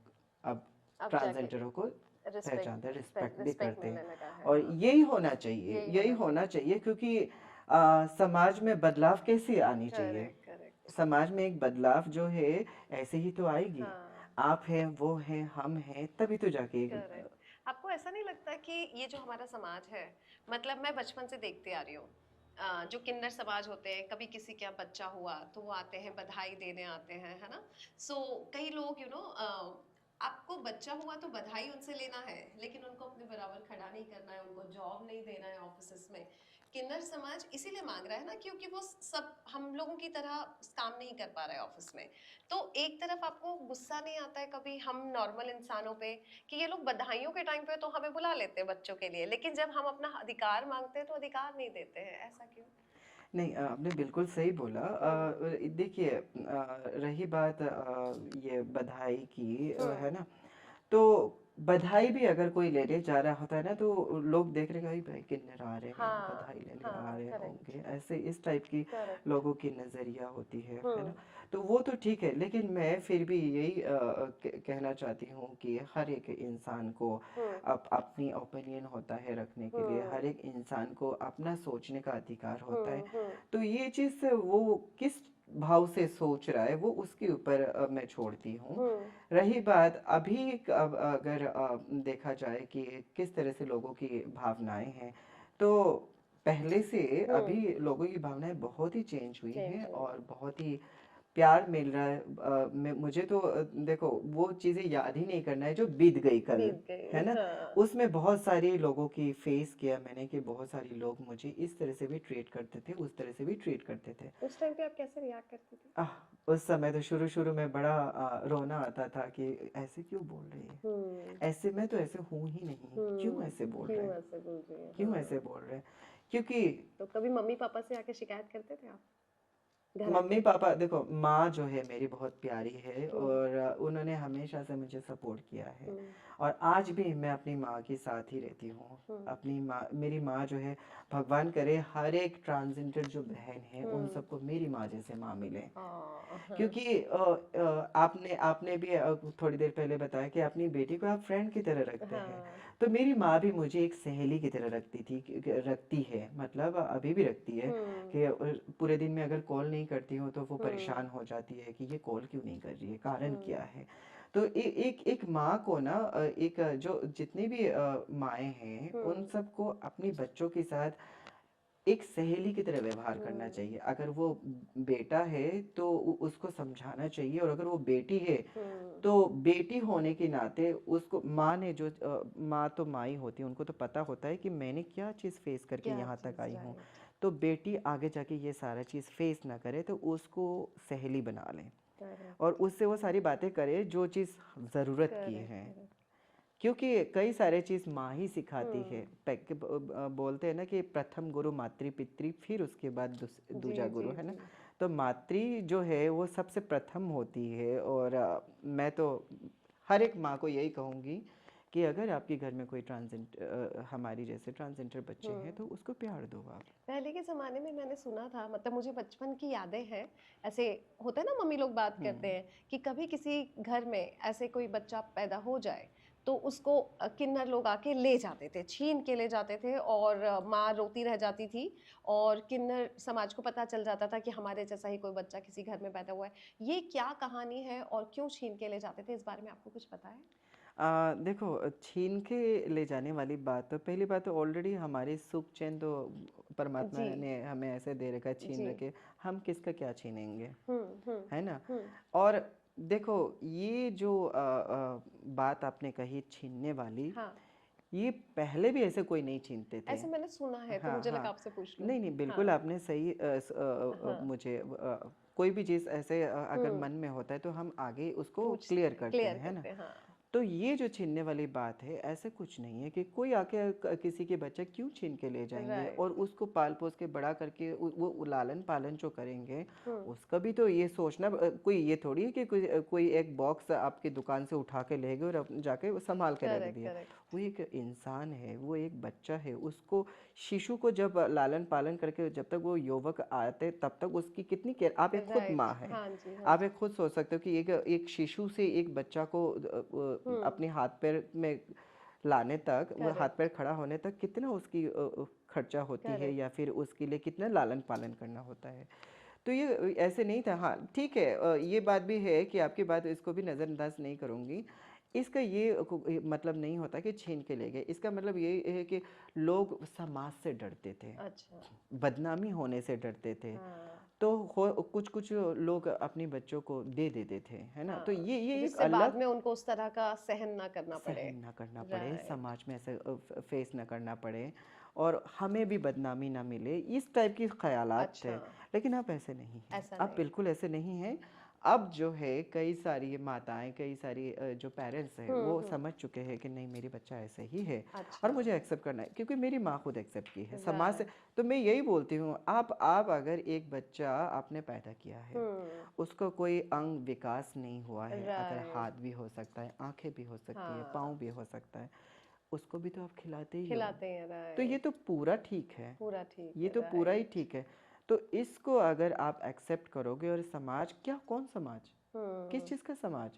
अब अब जाके ट्रांसजेंडरों को पहचानते हैं, रिस्पेक्ट रिस्पेक्ट भी रिस्पेक्ट करते हैं। मिलने लगा है। और हाँ, यही होना चाहिए, यही यही होना होना चाहिए। चाहिए, क्योंकि समाज में बदलाव कैसे आनी चाहिए? Correct correct. समाज में एक बदलाव जो है ऐसे ही तो आएगी। हाँ। आप हैं, वो हैं, हम हैं, तभी तो जाके करेक्ट। आपको ऐसा नहीं लगता कि ये जो हमारा समाज है, मतलब मैं बचपन से देखते आ रही हूँ, जो किन्नर समाज होते हैं, कभी किसी का बच्चा हुआ तो वो आते हैं, बधाई देने आते हैं, है ना। सो कई लोग आपको बच्चा हुआ तो बधाई उनसे लेना है, लेकिन उनको अपने बराबर खड़ा नहीं करना है, उनको जॉब नहीं देना है ऑफिस में। किन्नर समाज इसीलिए मांग रहा है ना, क्योंकि वो सब हम लोगों की तरह काम नहीं कर पा रहा है ऑफिस में। तो एक तरफ आपको गुस्सा नहीं आता है कभी हम नॉर्मल इंसानों पे, कि ये लोग बधाइयों के टाइम पे तो हमें बुला लेते हैं बच्चों के लिए, लेकिन जब हम अपना अधिकार मांगते हैं तो अधिकार नहीं देते हैं, ऐसा क्यों? नहीं, आपने बिल्कुल सही बोला। हम्म देखिए, रही बात ये बधाई की, हम्म है ना, तो बधाई भी अगर कोई लेने जा रहा होता है ना, तो लोग देख रहे हैं, भाई किन्नर आ रहे हैं, हाँ बधाई लेने आ हाँ। रहे करेक्ट होंगे, ऐसे इस टाइप की करेक्ट। लोगों की नज़रिया होती है हम्म ना। तो वो तो ठीक है, लेकिन मैं फिर भी यही कहना चाहती हूँ कि हर एक इंसान को हम्म अपनी ओपिनियन होता है रखने के लिए, हम्म हर एक इंसान को अपना सोचने का अधिकार होता है। हम्म। तो ये चीज़ वो किस भाव से सोच रहा है, वो उसके ऊपर मैं छोड़ती हूँ। हम्म रही बात अभी अब अगर देखा जाए कि किस तरह से लोगों की भावनाएं हैं, तो पहले से हम्म। अभी लोगों की भावनाएं बहुत ही चेंज हुई हैं चेंज हुई। और बहुत ही प्यार मिल रहा है। मुझे तो देखो, वो चीज़ें याद ही नहीं करना है जो बीत गई कल, बीत है गई, ना। हाँ। उसमें बहुत सारे लोगों की फेस किया मैंने कि बहुत सारे लोग मुझे इस तरह से भी ट्रीट करते थे, उस तरह से भी ट्रीट करते थे। उस टाइम पे आप कैसे रिएक्ट करती थी? आह, उस समय तो शुरू शुरू में बड़ा रोना आता था कि ऐसे क्यों बोल रही है, हम्म ऐसे मैं तो ऐसे हूँ ही नहीं, क्यों ऐसे बोल रहे क्यों हैं, ऐसे बोल रही है, क्यों ऐसे हाँ। बोल रहे हैं। क्योंकि तो कभी मम्मी पापा से आके शिकायत करते थे आप घर मम्मी आके? पापा, देखो, माँ जो है मेरी बहुत प्यारी है हम्म और उन्होंने हमेशा से मुझे सपोर्ट किया है। हम्म और आज भी मैं अपनी माँ के साथ ही रहती हूँ। हम्म अपनी माँ, मेरी माँ जो है, भगवान करे हर एक ट्रांसजेंडर जो बहन है उन हम्म। सबको मेरी माँ जैसे माँ मिले। हाँ। क्योंकि आपने आपने भी थोड़ी देर पहले बताया कि अपनी बेटी को आप फ्रेंड की तरह रखते हैं। हाँ। तो मेरी माँ भी मुझे एक सहेली की तरह रखती थी, रखती है, मतलब अभी भी रखती है। हम्म कि पूरे दिन में अगर कॉल नहीं करती हूँ तो वो हम्म परेशान हो जाती है कि ये कॉल क्यों नहीं कर रही है, कारण क्या हम्म है। तो एक एक माँ को ना, एक जो जितनी भी माएँ हैं उन हम्म सबको अपनी बच्चों के साथ एक सहेली की तरह व्यवहार करना हम्म चाहिए। अगर वो बेटा है तो उसको समझाना चाहिए, और अगर वो बेटी है हम्म तो बेटी होने के नाते उसको, माँ ने जो माँ तो माँ ही होती है, उनको तो पता होता है कि मैंने क्या चीज़ फेस करके क्या यहाँ तक चीज, आई हूँ। राइट। तो बेटी आगे जाके ये सारा चीज़ फेस ना करे तो उसको सहेली बना लें, और करेक्ट उससे वो सारी बातें करे जो चीज़ ज़रूरत की करेक्ट है। करेक्ट। क्योंकि कई सारे चीज़ माँ ही सिखाती है। हम्म बोलते हैं ना कि प्रथम गुरु मातृ पितृ, फिर उसके बाद जी दूजा जी गुरु, है ना। जी। तो मातृ जो है वो सबसे प्रथम होती है, और मैं तो हर एक माँ को यही कहूँगी कि अगर आपके घर में कोई हमारी जैसे ट्रांसजेंडर बच्चे हैं हम्म तो उसको प्यार दो आप। पहले के ज़माने में मैंने सुना था, मतलब मुझे बचपन की यादें हैं, ऐसे होता है ना, मम्मी लोग बात करते हम्म हैं कि कभी किसी घर में ऐसे कोई बच्चा पैदा हो जाए तो उसको किन्नर लोग आके ले जाते थे, छीन के ले जाते थे, और माँ रोती रह जाती थी, और किन्नर समाज को पता चल जाता था कि हमारे जैसा ही कोई बच्चा किसी घर में पैदा हुआ है। ये क्या कहानी है और क्यों छीन के ले जाते थे, इस बारे में आपको कुछ पता है? देखो, छीन के ले जाने वाली बात, तो पहली बात तो ऑलरेडी हमारी सुख चैन तो परमात्मा जी ने हमें ऐसे दे रखा है, छीन जी। रखे। हम किसका क्या छीनेंगे, हम्म। है ना। हम्म। और देखो, ये जो बात आपने कही छीनने वाली, हाँ, ये पहले भी ऐसे कोई नहीं छीनते थे। ऐसे मैंने सुना है तो हाँ मुझे लगा हाँ, आपसे पूछ लूं। नहीं नहीं, बिल्कुल हाँ आपने सही हाँ। मुझे कोई भी चीज़ ऐसे अगर हुँ, मन में होता है तो हम आगे उसको पूछते क्लियर हैं, करते क्लियर हैं, है ना। करते हैं, हाँ। तो ये जो छीनने वाली बात है, ऐसे कुछ नहीं है कि कोई आके किसी के बच्चा क्यों छीन के ले जाएंगे, और राइट। उसको पाल पोस के बड़ा करके वो लालन पालन जो करेंगे, हुँ, उसका भी तो ये सोचना। कोई ये थोड़ी है कि कोई एक बॉक्स आपकी दुकान से उठा के ले गए और जाके वो संभाल के रख करेक्ट, दिया। करेक्ट। वो एक इंसान है, वो एक बच्चा है। उसको, शिशु को जब लालन पालन करके जब तक वो युवक आते तब तक उसकी कितनी केयर, आप एक खुद राइट, माँ है। हाँ जी, हाँ आप एक जी। खुद सोच सकते हो कि एक एक शिशु से एक बच्चा को हुँ, अपने हाथ पैर में लाने तक, वो हाथ पैर करेक्ट, खड़ा होने तक कितना उसकी खर्चा होती है, या करेक्ट। फिर उसके लिए कितना लालन पालन करना होता है। तो ये ऐसे नहीं था। हाँ ठीक है, ये बात भी है कि आपकी बात, इसको भी नज़रअंदाज नहीं करूँगी। इसका ये मतलब नहीं होता कि छीन के ले गए। इसका मतलब ये है कि लोग समाज से डरते थे, अच्छा, बदनामी होने से डरते थे। हाँ, तो हो कुछ कुछ लोग अपने बच्चों को दे देते थे, है ना। तो हाँ, ये एक जिससे बाद अलग, में उनको उस तरह का सहन ना करना पड़े। सहन ना करना पड़े, राइट, समाज में ऐसे फेस ना करना पड़े, और हमें भी बदनामी ना मिले, इस टाइप की ख्यालात थे। अच्छा, लेकिन अब ऐसे नहीं हैं, ऐसा अब नहीं है। बिल्कुल ऐसे नहीं हैं। अब जो है, कई सारी माताएं, कई सारी जो पेरेंट्स हैं, वो हुँ, समझ चुके हैं कि नहीं, मेरी बच्चा ऐसे ही है, और अच्छा, मुझे एक्सेप्ट करना है, क्योंकि मेरी माँ खुद एक्सेप्ट की है समाज से। राइट, तो मैं यही बोलती हूँ, आप अगर एक बच्चा आपने पैदा किया है, हुँ, उसका कोई अंग विकास नहीं हुआ है, अगर हाथ राइट, भी हो सकता है, आंखें भी हो सकती है, पाँव हाँ, भी हो सकता है, उसको भी तो आप खिलाते ही हो। खिलाते हैं, तो ये राइट, तो पूरा ठीक है, पूरा ठीक ये है, तो पूरा ही राइट, ठीक है। तो इसको अगर आप एक्सेप्ट करोगे, और समाज क्या, कौन समाज, किस हुँ, चीज़ का समाज।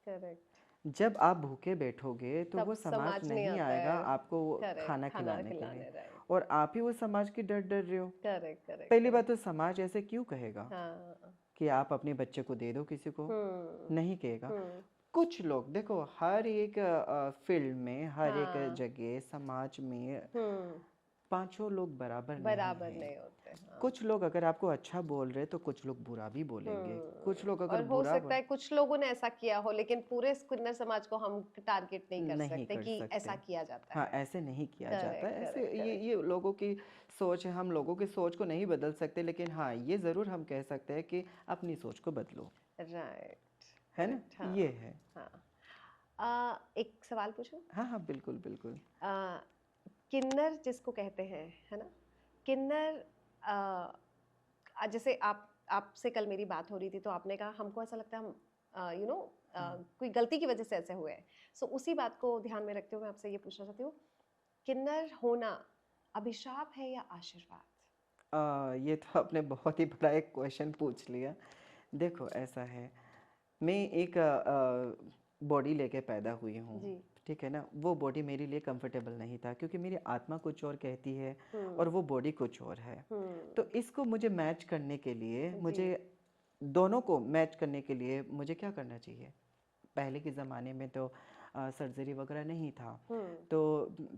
करेक्ट। जब आप भूखे बैठोगे तो तब वो समाज समझ नहीं नहीं आता आएगा है। आपको करेक्ट, खाना खाना खिलाने के लिए, खिलाने, राइट। और आप ही वो समाज की डर रहे हो। करेक्ट, करेक्ट, पहली बात करेक्ट। तो, समाज ऐसे क्यों कहेगा हाँ। कि आप अपने बच्चे को दे दो किसी को, हुँ, नहीं कहेगा। हुँ। कुछ लोग, देखो, हर एक फील्ड में, हर एक हाँ। जगह समाज में हुँ, पांचों लोग बराबर नहीं बराबर हैं। नहीं होते, हाँ। कुछ लोग अगर आपको अच्छा बोल रहे तो कुछ लोग बुरा भी बोलेंगे, कुछ हुँ, लोग अगर और हो बुरा सकता है कुछ लोगों ने ऐसा किया हो, लेकिन पूरे किन्नर समाज को हम टारगेट नहीं कर नहीं सकते कर कि सकते। ऐसा किया जाता हाँ, है। ऐसे नहीं किया जाता करेक्ट, है, ऐसे करेक्ट, करेक्ट। ये लोगों की सोच है। हम लोगों की सोच को नहीं बदल सकते, लेकिन हाँ, ये ज़रूर हम कह सकते हैं कि अपनी सोच को बदलो, राइट, है ना। करेक्ट, ये हाँ, है। हाँ। एक सवाल पूछूँ? हाँ हाँ, बिल्कुल बिल्कुल। अ, किन्नर जिसको कहते हैं, है ना? किन्नर अ, जैसे आपसे कल मेरी बात हो रही थी तो आपने कहा हमको ऐसा लगता है हम यू नो हाँ। कोई गलती की वजह से ऐसे हुए हैं। सो उसी बात को ध्यान में रखते हुए मैं आपसे ये पूछना चाहती हूँ, किन्नर होना अभिशाप है या आशीर्वाद? ये तो आपने बहुत ही बड़ा एक क्वेश्चन पूछ लिया। देखो, ऐसा है, मैं एक बॉडी लेके पैदा हुई हूँ, जी। ठीक है ना। वो बॉडी मेरे लिए कंफर्टेबल नहीं था, क्योंकि मेरी आत्मा कुछ और कहती है और हुँ, वो बॉडी कुछ और है। तो हुँ, इसको मुझे मैच करने के लिए, जी, मुझे दोनों को मैच करने के लिए मुझे क्या करना चाहिए। पहले के ज़माने में तो सर्जरी वगैरह नहीं था। हम्म। तो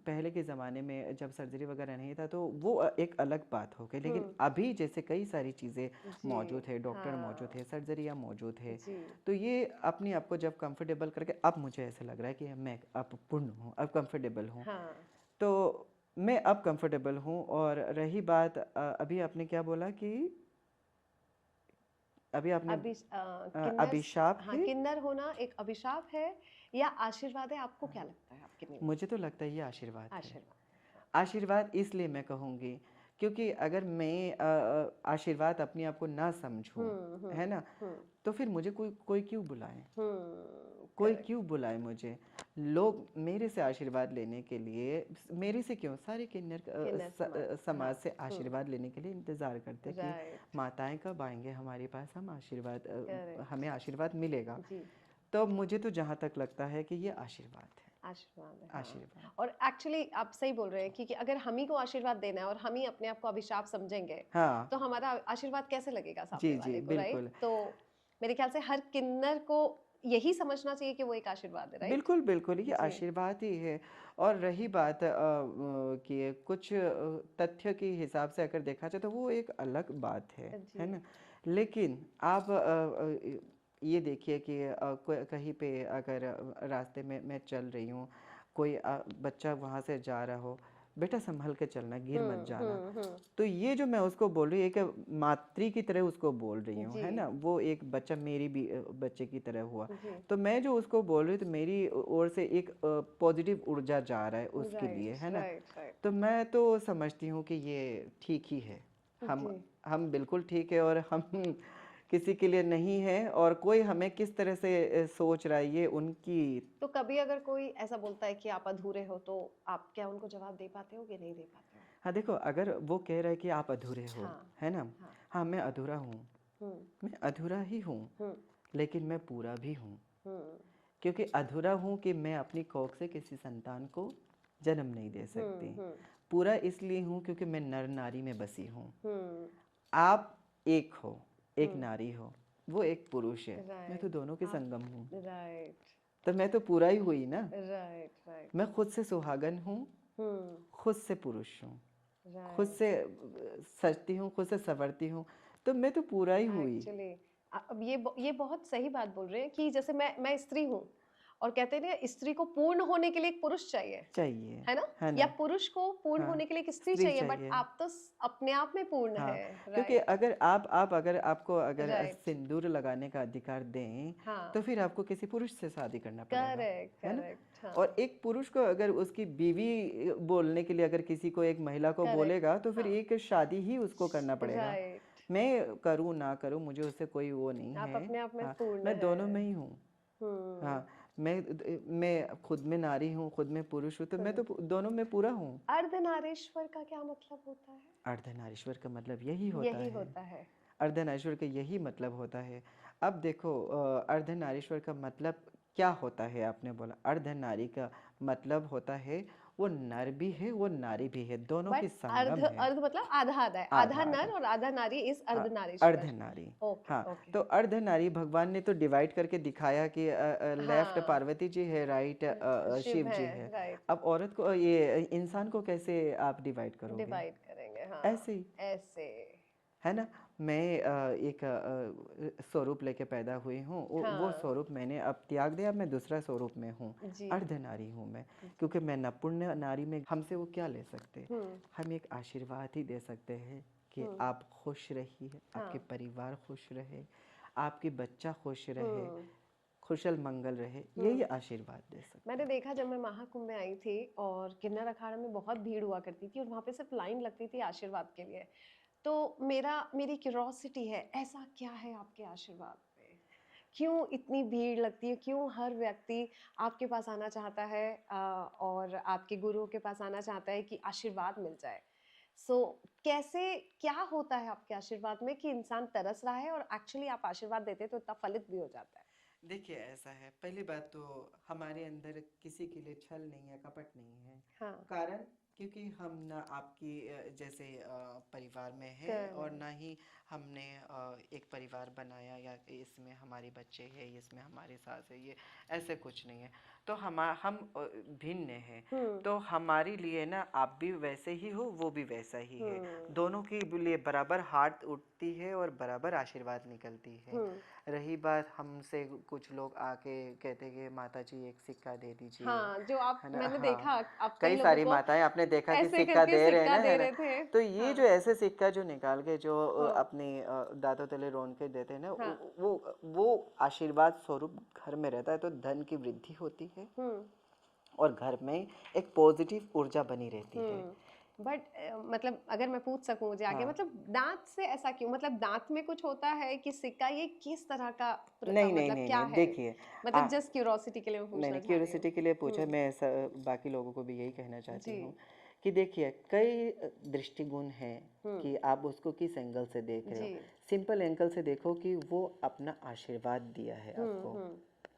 पहले के ज़माने में जब सर्जरी वगैरह नहीं था तो वो एक अलग बात हो गई, लेकिन हम्म। अभी जैसे कई सारी चीज़ें जी। मौजूद है, डॉक्टर मौजूद हाँ। है, सर्जरियाँ मौजूद है, जी। तो ये अपने आप को जब कंफर्टेबल करके अब मुझे ऐसा लग रहा है कि मैं अब पूर्ण हूँ, अब कंफर्टेबल हूँ। हाँ। तो मैं अब कंफर्टेबल हूँ। और रही बात अभी आपने क्या बोला कि अभी आपने किन्नर। अभिशाप हाँ, है। किन्नर होना एक अभिशाप है या आशीर्वाद है, आपको क्या लगता है आपके लिए? मुझे तो लगता है ये आशीर्वाद है। आशीर्वाद। आशीर्वाद इसलिए मैं कहूँगी क्योंकि अगर मैं आशीर्वाद अपने आप को ना समझूं, है ना, हम्म। तो फिर मुझे कोई कोई क्यों बुलाए, कोई करेक्ट। क्यों बुलाए मुझे। लोग मेरे से आशीर्वाद लेने के लिए, मेरे से क्यों, सारे किन्नर किन्नर समाज। समाज हाँ। से आशीर्वाद लेने के लिए इंतज़ार करते हैं राइट। कि माताएं कब आएंगे हमारे पास, हम आशीर्वाद करेक्ट। हमें आशीर्वाद मिलेगा। जी। तो मुझे तो जहाँ तक लगता है कि ये आशीर्वाद है। आशीर्वाद है, हाँ। आशीर्वाद। और एक्चुअली आप सही बोल रहे हैं कि अगर हम ही को आशीर्वाद देना है और हम ही अपने आप को अभिशाप समझेंगे, हाँ। तो हमारा आशीर्वाद कैसे लगेगा जी सामने जी वाले को, राइट? बिल्कुल। तो मेरे ख्याल से हर किन्नर को यही समझना चाहिए कि वो एक आशीर्वाद है, राइट? बिल्कुल बिल्कुल, ये जी। आशीर्वाद ही है। और रही बात कि कुछ तथ्य के हिसाब से अगर देखा जाए तो वो एक अलग बात है जी। ना। लेकिन आप ये देखिए कि कहीं पे अगर रास्ते में मैं चल रही हूँ, कोई बच्चा वहाँ से जा रहा हो, बेटा संभल के चलना, गिर मत जाना, हम्म। तो ये जो मैं उसको बोल रही हूँ एक मातृ की तरह उसको बोल रही हूँ, जी। है ना। वो एक बच्चा मेरी भी बच्चे की तरह हुआ। जी। तो मैं जो उसको बोल रही हूँ तो मेरी ओर से एक पॉजिटिव ऊर्जा जा रहा है उसके लिए, राइट, है ना। Right, right. तो मैं तो समझती हूँ कि ये ठीक ही है। हम जी। हम बिल्कुल ठीक है, और हम किसी के लिए नहीं है, और कोई हमें किस तरह से सोच रहा है ये उनकी। तो कभी अगर कोई ऐसा बोलता है कि आप अधूरे हो, तो आप क्या उनको जवाब दे पाते हो कि नहीं दे पाते हो? हाँ देखो, अगर वो कह रहा है कि आप अधूरे हो, हाँ। है ना, हाँ। हाँ मैं अधूरा हूँ, हम्म। मैं अधूरा ही हूँ, हम्म। लेकिन मैं पूरा भी हूँ। हम्म। क्योंकि अधूरा हूँ कि मैं अपनी कोख से किसी संतान को जन्म नहीं दे सकती। हम्म। पूरा इसलिए हूँ क्योंकि मैं नर नारी में बसी हूँ। हम्म। आप एक हो, एक हम्म। नारी हो, वो एक पुरुष है, मैं तो राइट। दोनों के आप। संगम हूँ। राइट। तो मैं तो पूरा ही हुई ना। Right, right. मैं खुद से सुहागन हूँ, हम्म। खुद से पुरुष हूँ, खुद राइट। से सजती हूँ, खुद से संवरती हूँ, तो मैं तो पूरा ही हुई। एक्चुअली अब ये बहुत सही बात बोल रहे हैं कि जैसे मैं स्त्री हूँ, और कहते हैं ना, स्त्री को पूर्ण होने के लिए एक पुरुष चाहिए, चाहिए, है ना? है या ना। पुरुष को पूर्ण हाँ, होने के लिए एक स्त्री स्त्री चाहिए, बट चाहिए। आप तो अपने आप में पूर्ण हाँ, है, क्योंकि राइट? अगर आप अगर आपको अगर राइट। सिंदूर लगाने का अधिकार दें, तो हाँ। फिर आपको किसी पुरुष से शादी करना पड़ेगा, करेक्ट, है ना। करेक्ट। और हाँ। एक पुरुष को अगर उसकी बीवी बोलने के लिए अगर किसी को, एक महिला को करेक्ट। बोलेगा, तो फिर हाँ। एक शादी ही उसको करना पड़ेगा। राइट। मैं करूँ ना करूँ, मुझे उससे कोई वो नहीं आप है। अपने आप में हाँ, पूर्ण मैं है। दोनों में ही हूँ। हम्म। हाँ, मैं खुद में नारी हूँ, खुद में पुरुष हूँ, तो मैं तो दोनों में पूरा हूँ। अर्धनारीश्वर का क्या मतलब होता है? अर्धनारीश्वर का मतलब यही होता यही है। होता है। अर्धनारीश्वर का यही मतलब होता है। अब देखो, अर्धनारीश्वर का मतलब क्या होता है, आपने बोला अर्धनारी का मतलब होता है वो नर भी है, वो नारी भी है, दोनों बट की अर्ध संगम है। अर्ध मतलब आधा आधा है, आधा आधा नर आधा। और आधा नारी is a, Ardhanarishvara. Ardhanari. Okay, हाँ, ओके। तो अर्धनारी भगवान ने तो डिवाइड करके दिखाया कि लेफ्ट हाँ। पार्वती जी है, राइट शिव शिव है, जी है। राइट। अब औरत को, ये इंसान को कैसे आप डिवाइड करोगे। डिवाइड करेंगे, हाँ। ऐसे ही, ऐसे। है ना। मैं एक स्वरूप लेके पैदा हुई हूँ, वो हाँ। स्वरूप मैंने अब त्याग दिया, अब मैं दूसरा स्वरूप में हूँ। जी। अर्धनारी हूँ मैं, क्योंकि मैं नपुण्य नारी में, हमसे वो क्या ले सकते। हम्म। हम एक आशीर्वाद ही दे सकते हैं कि हम्म। आप खुश रहिए, आपके हाँ। परिवार खुश रहे, आपके बच्चा खुश रहे, हम्म। कुशल मंगल रहे, यही हम्म। आशीर्वाद दे सकते मैंने हैं। देखा जब मैं महाकुंभ में आई थी और किन्नर अखाड़ा में बहुत भीड़ हुआ करती थी, और वहां पे सिर्फ लाइन लगती थी आशीर्वाद के लिए। तो मेरी क्यूरोसिटी है, ऐसा क्या है आपके आशीर्वाद में? क्यों इतनी भीड़ लगती है? क्यों हर व्यक्ति आपके पास आना चाहता है, और आपके गुरुओं के पास आना चाहता है कि आशीर्वाद मिल जाए? सो कैसे, क्या होता है आपके आशीर्वाद में कि इंसान तरस रहा है और एक्चुअली आप आशीर्वाद देते हैं तो इतना फलित भी हो जाता है? देखिए, ऐसा है, पहली बात तो हमारे अंदर किसी के लिए छल नहीं है, कपट नहीं है। हाँ। कारण, क्योंकि हम ना आपकी जैसे परिवार में हैं, और ना करेक्ट। ही हमने एक परिवार बनाया या इसमें हमारे बच्चे हैं, इसमें हमारी सास है, ये ऐसे कुछ नहीं है। तो हम भिन्न हैं, हम्म तो हमारे लिए ना आप भी वैसे ही हो, वो भी वैसा ही है। हम्म दोनों के लिए बराबर हाथ उठती है और बराबर आशीर्वाद निकलती है। हम्म रही बात हमसे, कुछ लोग आके कहते हैं कि माता जी एक सिक्का दे दीजिए, हाँ, जो आप है ना। मैंने हाँ, देखा आप कई कई लोगों सारी को माताएं आपने देखा कि ऐसे सिक्का करके दे रहे हैं सिक्का ना, दे है ना। रहे थे। तो ये जो हाँ ऐसे सिक्का जो निकाल के जो हाँ अपनी दांतों तले रोन के देते हैं ना, हाँ वो आशीर्वाद स्वरूप घर में रहता है, तो धन की वृद्धि होती है हम्म और घर में एक पॉजिटिव ऊर्जा बनी रहती है। बट मतलब अगर मैं पूछ सकूं मुझे आगे, हाँ, मतलब दांत से ऐसा क्यों, मतलब दांत में कुछ होता है कि सिक्का, ये किस तरह का नहीं नहीं मतलब नहीं क्या नहीं, है? देखिए। आ, मतलब जस्ट क्यूरोसिटी के लिए मैं नहीं पूछना नहीं, चाह रही हूँ। क्यूरियोसिटी के लिए पूछा, हम्म मैं ऐसा बाकी लोगों को भी यही कहना चाहती जी हूँ कि देखिए, कई दृष्टिगुण हैं हम्म कि आप उसको किस एंगल से देख रहे हो। जी सिंपल एंगल से देखो कि वो अपना आशीर्वाद दिया है आपको, हम्म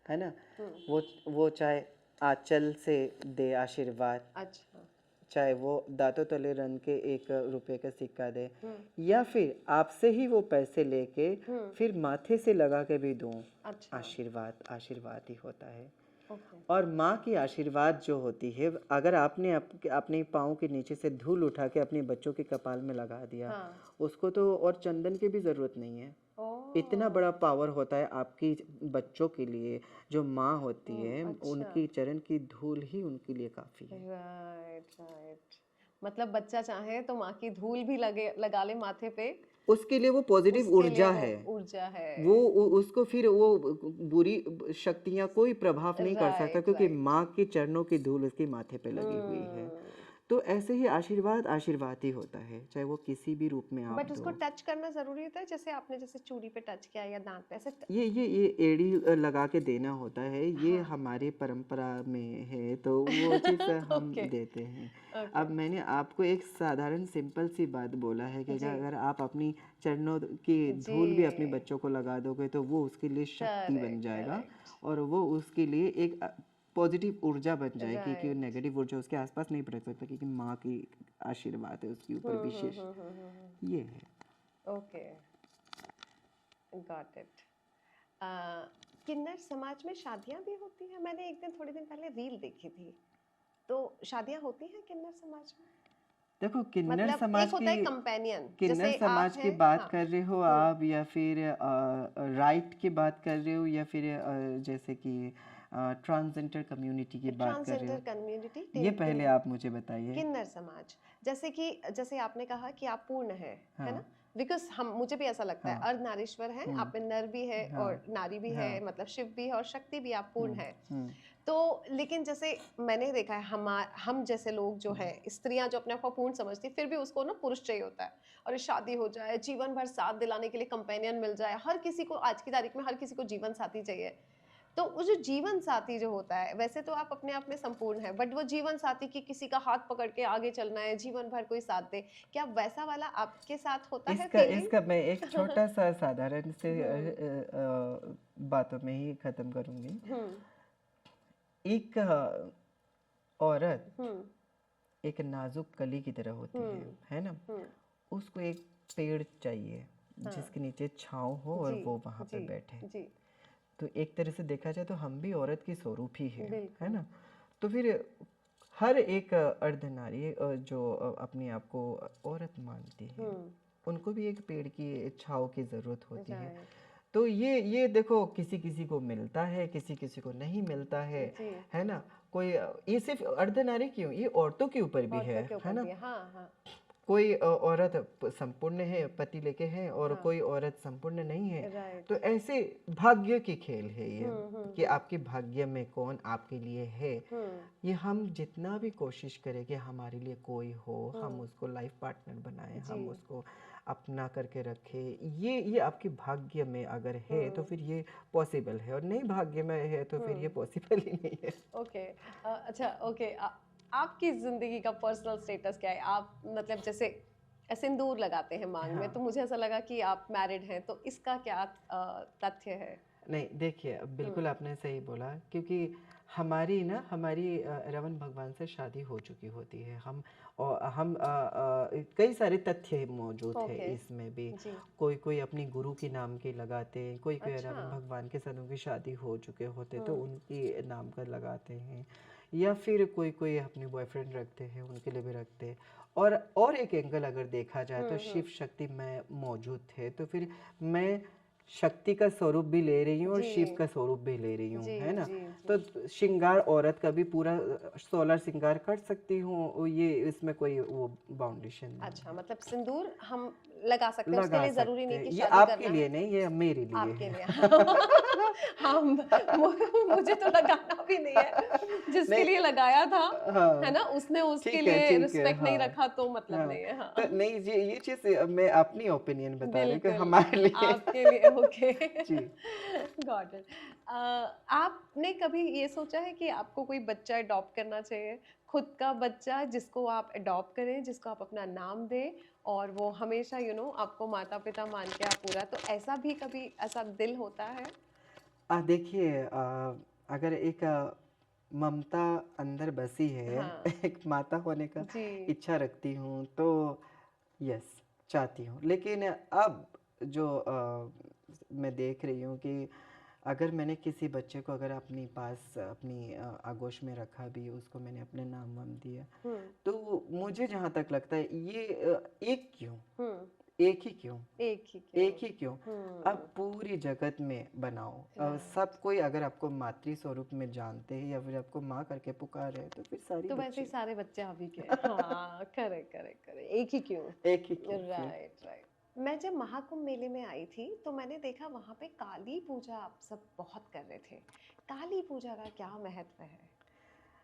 है ना। हम्म वो चाहे आंचल से दे आशीर्वाद, अच्छा चाहे वो दांतों तले रन के 1 रुपए का सिक्का दे, हम्म या फिर आपसे ही वो पैसे लेके हम्म फिर माथे से लगा के भी दूं, अच्छा आशीर्वाद आशीर्वाद ही होता है। ओके और माँ की आशीर्वाद जो होती है, अगर आपने अपने पाँव के नीचे से धूल उठा के अपने बच्चों के कपाल में लगा दिया, हाँ उसको तो और चंदन की भी ज़रूरत नहीं है। ओ इतना बड़ा पावर होता है आपकी बच्चों के लिए। जो माँ होती है, अच्छा उनकी चरण की धूल ही उनके लिए काफ़ी है। राइट राइट, मतलब बच्चा चाहे तो माँ की धूल भी लगे लगा ले माथे पे, उसके लिए वो पॉजिटिव उसके लिए ऊर्जा वो है। ऊर्जा है। वो उसको फिर वो बुरी शक्तियाँ कोई प्रभाव नहीं कर सकता, राइट क्योंकि राइट माँ के चरणों की धूल उसके माथे पे लगी हुई है। हम्म तो ऐसे ही आशीर्वाद आशीर्वाद ही होता है, चाहे वो किसी भी रूप में आप बट उसको दो। टच करना जरूरी होता है, जैसे आपने जैसे चूड़ी पे टच किया या दांत पे ऐसे ये एड़ी लगा के देना होता है, ये हाँ हमारी परंपरा में है, तो वो चीज़ हम ओके देते हैं। ओके अब मैंने आपको एक साधारण सिंपल सी बात बोला है कि जी अगर आप अपनी चरणों की जी धूल भी अपने बच्चों को लगा दोगे, तो वो उसके लिए शक्ति बन करेक्ट जाएगा करेक्ट और वो उसके लिए एक पॉजिटिव ऊर्जा बन जाएगी कि राइट नेगेटिव ऊर्जा उसके आसपास नहीं पड़ सकता, क्योंकि माँ की आशीर्वाद है उसके ऊपर विशेष। ये है। Okay got it. किन्नर समाज में शादियां भी होती हैं? मैंने एक दिन थोड़े दिन पहले रील देखी थी, तो शादियां होती हैं किन्नर समाज में? देखो, मतलब एक होता है कंपेनियन, किन्नर जैसे आप समाज की हैं बात हाँ कर रहे हो हम्म आप, या फिर राइट की बात कर रहे हो, या फिर जैसे कि ट्रांसजेंडर कम्युनिटी की बात कर रहे ट्रांसजेंडर हो, कम्युनिटी, ये पहले आप मुझे बताइए। किन्नर समाज, जैसे कि जैसे आपने कहा कि आप पूर्ण है हाँ ना? बिकॉज हम मुझे भी ऐसा लगता है हाँ। अर्धनारीश्वर है, आप में नर भी है हाँ और नारी भी है, हाँ। मतलब शिव भी है और शक्ति भी, आप पूर्ण है। हम्म तो लेकिन जैसे मैंने देखा है, हम जैसे लोग जो है, स्त्रियां जो अपने आप को पूर्ण समझती है, फिर भी उसको ना पुरुष चाहिए होता है, और ये शादी हो जाए, जीवन भर साथ दिलाने के लिए कंपेनियन मिल जाए, हर किसी को आज की तारीख में हर किसी को जीवन साथी चाहिए। तो वो जो जीवन साथी जो होता है, वैसे तो आप अपने आप में संपूर्ण है, बट वो जीवन साथी की किसी का हाथ पकड़ के आगे चलना है, जीवन भर कोई साथ दे, क्या वैसा वाला आपके साथ होता है इसका फीलिंग? इसका मैं एक छोटा सा साधारण से हम्म बातों में ही खत्म करूंगी। हम्म एक औरत हम्म एक नाजुक कली की तरह होती हम्म है ना। हम्म उसको एक पेड़ चाहिए हाँ जिसके नीचे छाँव हो और जी वो वहाँ पे जी बैठे। जी तो एक तरह से देखा जाए तो हम भी औरत की स्वरूप ही है बिल्कुल ना। तो फिर हर एक अर्धनारी जो अपने आप को औरत मानती है, उनको भी एक पेड़ की छाँव की ज़रूरत होती है। राइट तो ये देखो, किसी किसी को मिलता है, किसी किसी को नहीं मिलता जी है ना। कोई ये सिर्फ अर्धनारी क्यों, ये औरतों के ऊपर भी औरतों के है ऊपर ना। भी है, हाँ हाँ कोई औरत संपूर्ण है, पति लेके है, और हाँ कोई औरत संपूर्ण नहीं है। तो राइट ऐसे भाग्य की खेल है ये, कि हम्म आपके भाग्य में कौन आपके लिए है। हम्म ये हम जितना भी कोशिश करें कि हमारे लिए कोई हो, हम हम्म उसको लाइफ पार्टनर बनाएं, जी हम उसको अपना करके रखें, ये आपके भाग्य में अगर है तो फिर ये पॉसिबल है, और नहीं भाग्य में है तो फिर ये पॉसिबल ही नहीं है। ओके अच्छा ओके, आपकी जिंदगी का पर्सनल स्टेटस क्या है? आप मतलब जैसे सिंदूर लगाते हैं मांग में, हाँ। तो मुझे ऐसा लगा कि आप मैरिड हैं, तो इसका क्या तथ्य है? नहीं, देखिए, हम्म बिल्कुल आपने सही बोला, क्योंकि हमारी रावण भगवान से शादी हो चुकी होती है। हम कई सारे तथ्य मौजूद है ओके। इसमें भी। जी। कोई कोई अपनी गुरु के नाम के लगाते हैं, कोई कोई अच्छा। रावण भगवान के साथ उनकी शादी हो चुके होते तो हम्म। उनकी नाम का लगाते हैं, या फिर कोई कोई अपने बॉयफ्रेंड रखते हैं उनके लिए भी रखते हैं। और एक एंगल अगर देखा जाए तो हम्म। शिव शक्ति में मौजूद थे, तो फिर मैं शक्ति का स्वरूप भी ले रही हूँ और जी शिव का स्वरूप भी ले रही हूँ, जी है ना। जी तो जी। श्रृंगार औरत का भी पूरा 16 श्रृंगार कर सकती हूँ, ये इसमें कोई वो बाउंडेशन नहीं अच्छा, है। मतलब सिंदूर हम लगा सकते हैं, उसके लगा लिए जरूरी सकते नहीं हैं, कि ये शादी आपके करना लिए है। नहीं, ये मेरे लिए आपके है। लिए हाँ, मुझे तो लगाना भी नहीं है, जिसके नहीं, लिए लगाया था, है हाँ, ना, उसने उसके लिए ठीक है, रिस्पेक्ट नहीं हाँ। रखा तो मतलब हाँ, नहीं है। तो हाँ। नहीं, ये चीज़ मैं अपनी ओपिनियन बता रही हूँ कि बिल्कुल, हमारे लिए। आपके लिए ओके। जी। Got it. आपने कभी ये सोचा है कि आपको कोई बच्चा अडॉप्ट करना चाहिए? खुद का बच्चा जिसको आप अडॉप्ट करें, जिसको आप अपना नाम दें और वो हमेशा आपको माता-पिता मान के आप पूरा, तो ऐसा भी कभी ऐसा दिल होता है? देखिए, अगर एक ममता अंदर बसी है, हाँ, एक माता होने का जी। इच्छा रखती हूँ, तो यस, चाहती हूँ। लेकिन अब जो मैं देख रही हूँ कि अगर मैंने किसी बच्चे को अगर अपनी पास अपनी आगोश में रखा भी, उसको मैंने अपने नाम वाम दिया, हुँ, तो मुझे जहाँ तक लगता है ये एक क्यों, हुँ, एक ही क्यों, एक ही क्यों? एक ही क्यों, अब हुँ, पूरी जगत में बनाओ। राइट। सब कोई अगर आपको मातृ स्वरूप में जानते हैं या फिर आपको माँ करके पुकार है, तो फिर सारी तो वैसे ही बच्चे सारे बच्चे आप ही के हैं। हाँ, करेक्ट, करेक्ट, करेक्ट। एक ही क्यों? एक ही क्यों फिर। Right, right. मैं जब महाकुंभ मेले में आई थी, तो मैंने देखा वहाँ पे काली पूजा आप सब बहुत कर रहे थे। काली पूजा का क्या महत्व है?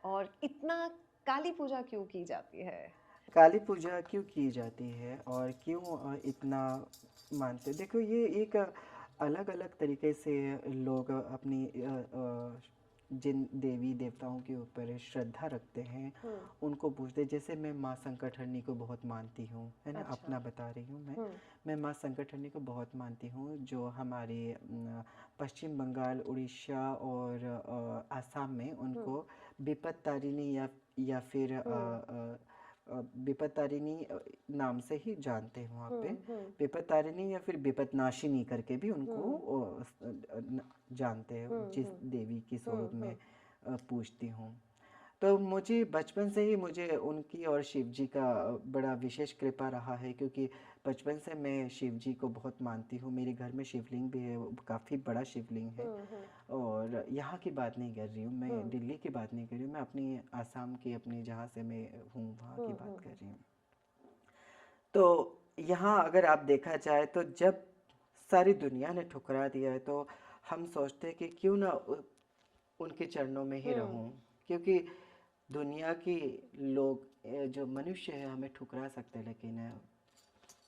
और इतना काली पूजा क्यों की जाती है? काली पूजा क्यों की जाती है और क्यों इतना मानते, देखो ये एक अलग अलग तरीके से लोग अपनी जिन देवी देवताओं के ऊपर श्रद्धा रखते हैं हुँ, उनको पूजते, जैसे मैं माँ संकटहरणी को बहुत मानती हूँ, है ना, अच्छा। अपना बता रही हूँ मैं। हुँ, मैं माँ संकटहरणी को बहुत मानती हूँ, जो हमारे पश्चिम बंगाल, उड़ीसा और आसाम में हुँ, उनको विपत तारिणी या फिर हुँ, विपत तारिणी नाम से ही जानते हैं वहाँ पे। हुँ, हुँ, विपत तारिणी या फिर विपत नाशिनी करके भी उनको हुँ, जानते हैं, हुँ, जिस हुँ, देवी के हुँ, स्वरूप में हुँ, पूजती हूँ। तो मुझे बचपन से ही मुझे उनकी और शिव जी का बड़ा विशेष कृपा रहा है, क्योंकि बचपन से मैं शिव जी को बहुत मानती हूँ। मेरे घर में शिवलिंग भी है, वो काफ़ी बड़ा शिवलिंग है। हुँ, हुँ, और यहाँ की बात नहीं कर रही हूँ मैं, हुँ, दिल्ली की बात नहीं कर रही हूँ मैं, अपनी आसाम की, अपनी जहाँ से मैं हूँ वहाँ की हुँ, बात हुँ, कर रही हूँ। तो यहाँ अगर आप देखा जाए तो जब सारी दुनिया ने ठुकरा दिया है, तो हम सोचते हैं कि क्यों ना उनके चरणों में ही हुँ, रहूं, क्योंकि दुनिया की लोग जो मनुष्य है हमें ठुकरा सकते हैं, लेकिन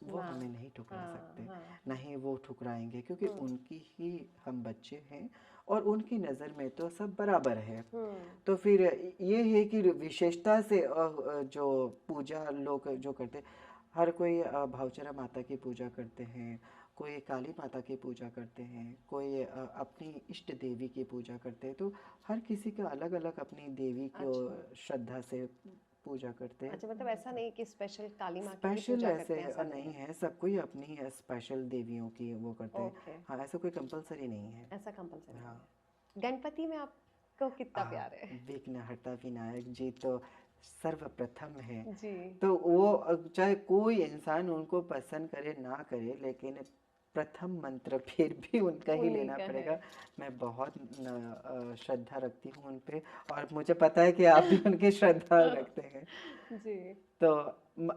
वो हाँ, हमें नहीं ठुकरा हाँ, सकते, हाँ, ना हाँ। ही वो ठुकराएंगे, क्योंकि हुँ, उनकी ही हम बच्चे हैं और उनकी नज़र में तो सब बराबर है। हुँ, तो फिर ये है कि विशेषता से जो पूजा लोग जो करते, हर कोई भावचरा माता की पूजा करते हैं, कोई काली माता की पूजा करते हैं, कोई अपनी इष्ट देवी की पूजा करते हैं। तो हर किसी का अलग अलग अपनी देवी को अच्छा। श्रद्धा से पूजा करते हैं। अच्छा, मतलब ऐसा नहीं कि स्पेशल काली माँ की ही स्पेशल पूजा ऐसे करते हैं, ऐसा नहीं नहीं है। है, सब कोई अपनी स्पेशल देवियों की वो करते हैं। ओके, हाँ, ऐसा कोई कंपलसरी नहीं है। ऐसा कंपल्सरी नहीं हाँ। है। गणपति में आपको कितना प्यार है? विघ्नहर्ता विनायक जी तो सर्वप्रथम है। जी। तो वो चाहे कोई इंसान उनको पसंद करे ना करे, लेकिन प्रथम मंत्र फिर भी उनका ही उन्हीं लेना का है। पड़ेगा। मैं बहुत श्रद्धा रखती हूँ उन पे, और मुझे पता है कि आप भी उनकी श्रद्धा रखते हैं। जी। तो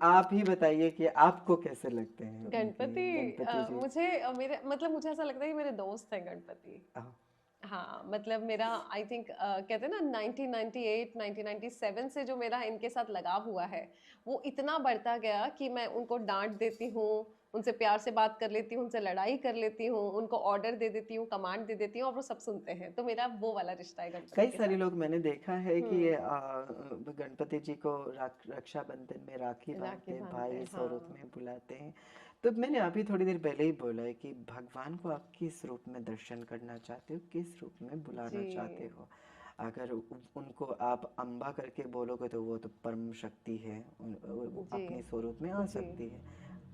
आप ही बताइए कि आपको कैसे लगते हैं उनके गणपति गणपति जी। मुझे मेरे मतलब मुझे ऐसा लगता है कि मेरे दोस्त हैं गणपति। आ, हाँ, मतलब मेरा आई थिंक कहते हैं ना 1998 1997 से जो मेरा इनके साथ लगाव हुआ है, वो इतना बढ़ता गया कि मैं उनको डाँट देती हूँ, उनसे प्यार से बात कर लेती हूँ, उनसे लड़ाई कर लेती हूँ, उनको ऑर्डर दे देती हूँ, कमांड दे देती हूँ और वो सब सुनते हैं। तो मेरा वो वाला रिश्ता है गणपति कई के सारे साथ। लोग मैंने देखा है कि हुँ, गणपति जी को रक्षाबंधन में राखी राखी बांधते हैं, बाँधते भाई हैं, स्वरूप हाँ। में बुलाते हैं। तो मैंने अभी थोड़ी देर पहले ही बोला है कि भगवान को आप किस रूप में दर्शन करना चाहते हो, किस रूप में बुलाना चाहते जी। हो। अगर उनको आप अम्बा करके बोलोगे तो वो तो परम शक्ति है, वो जी अपने स्वरूप में आ जी सकती है।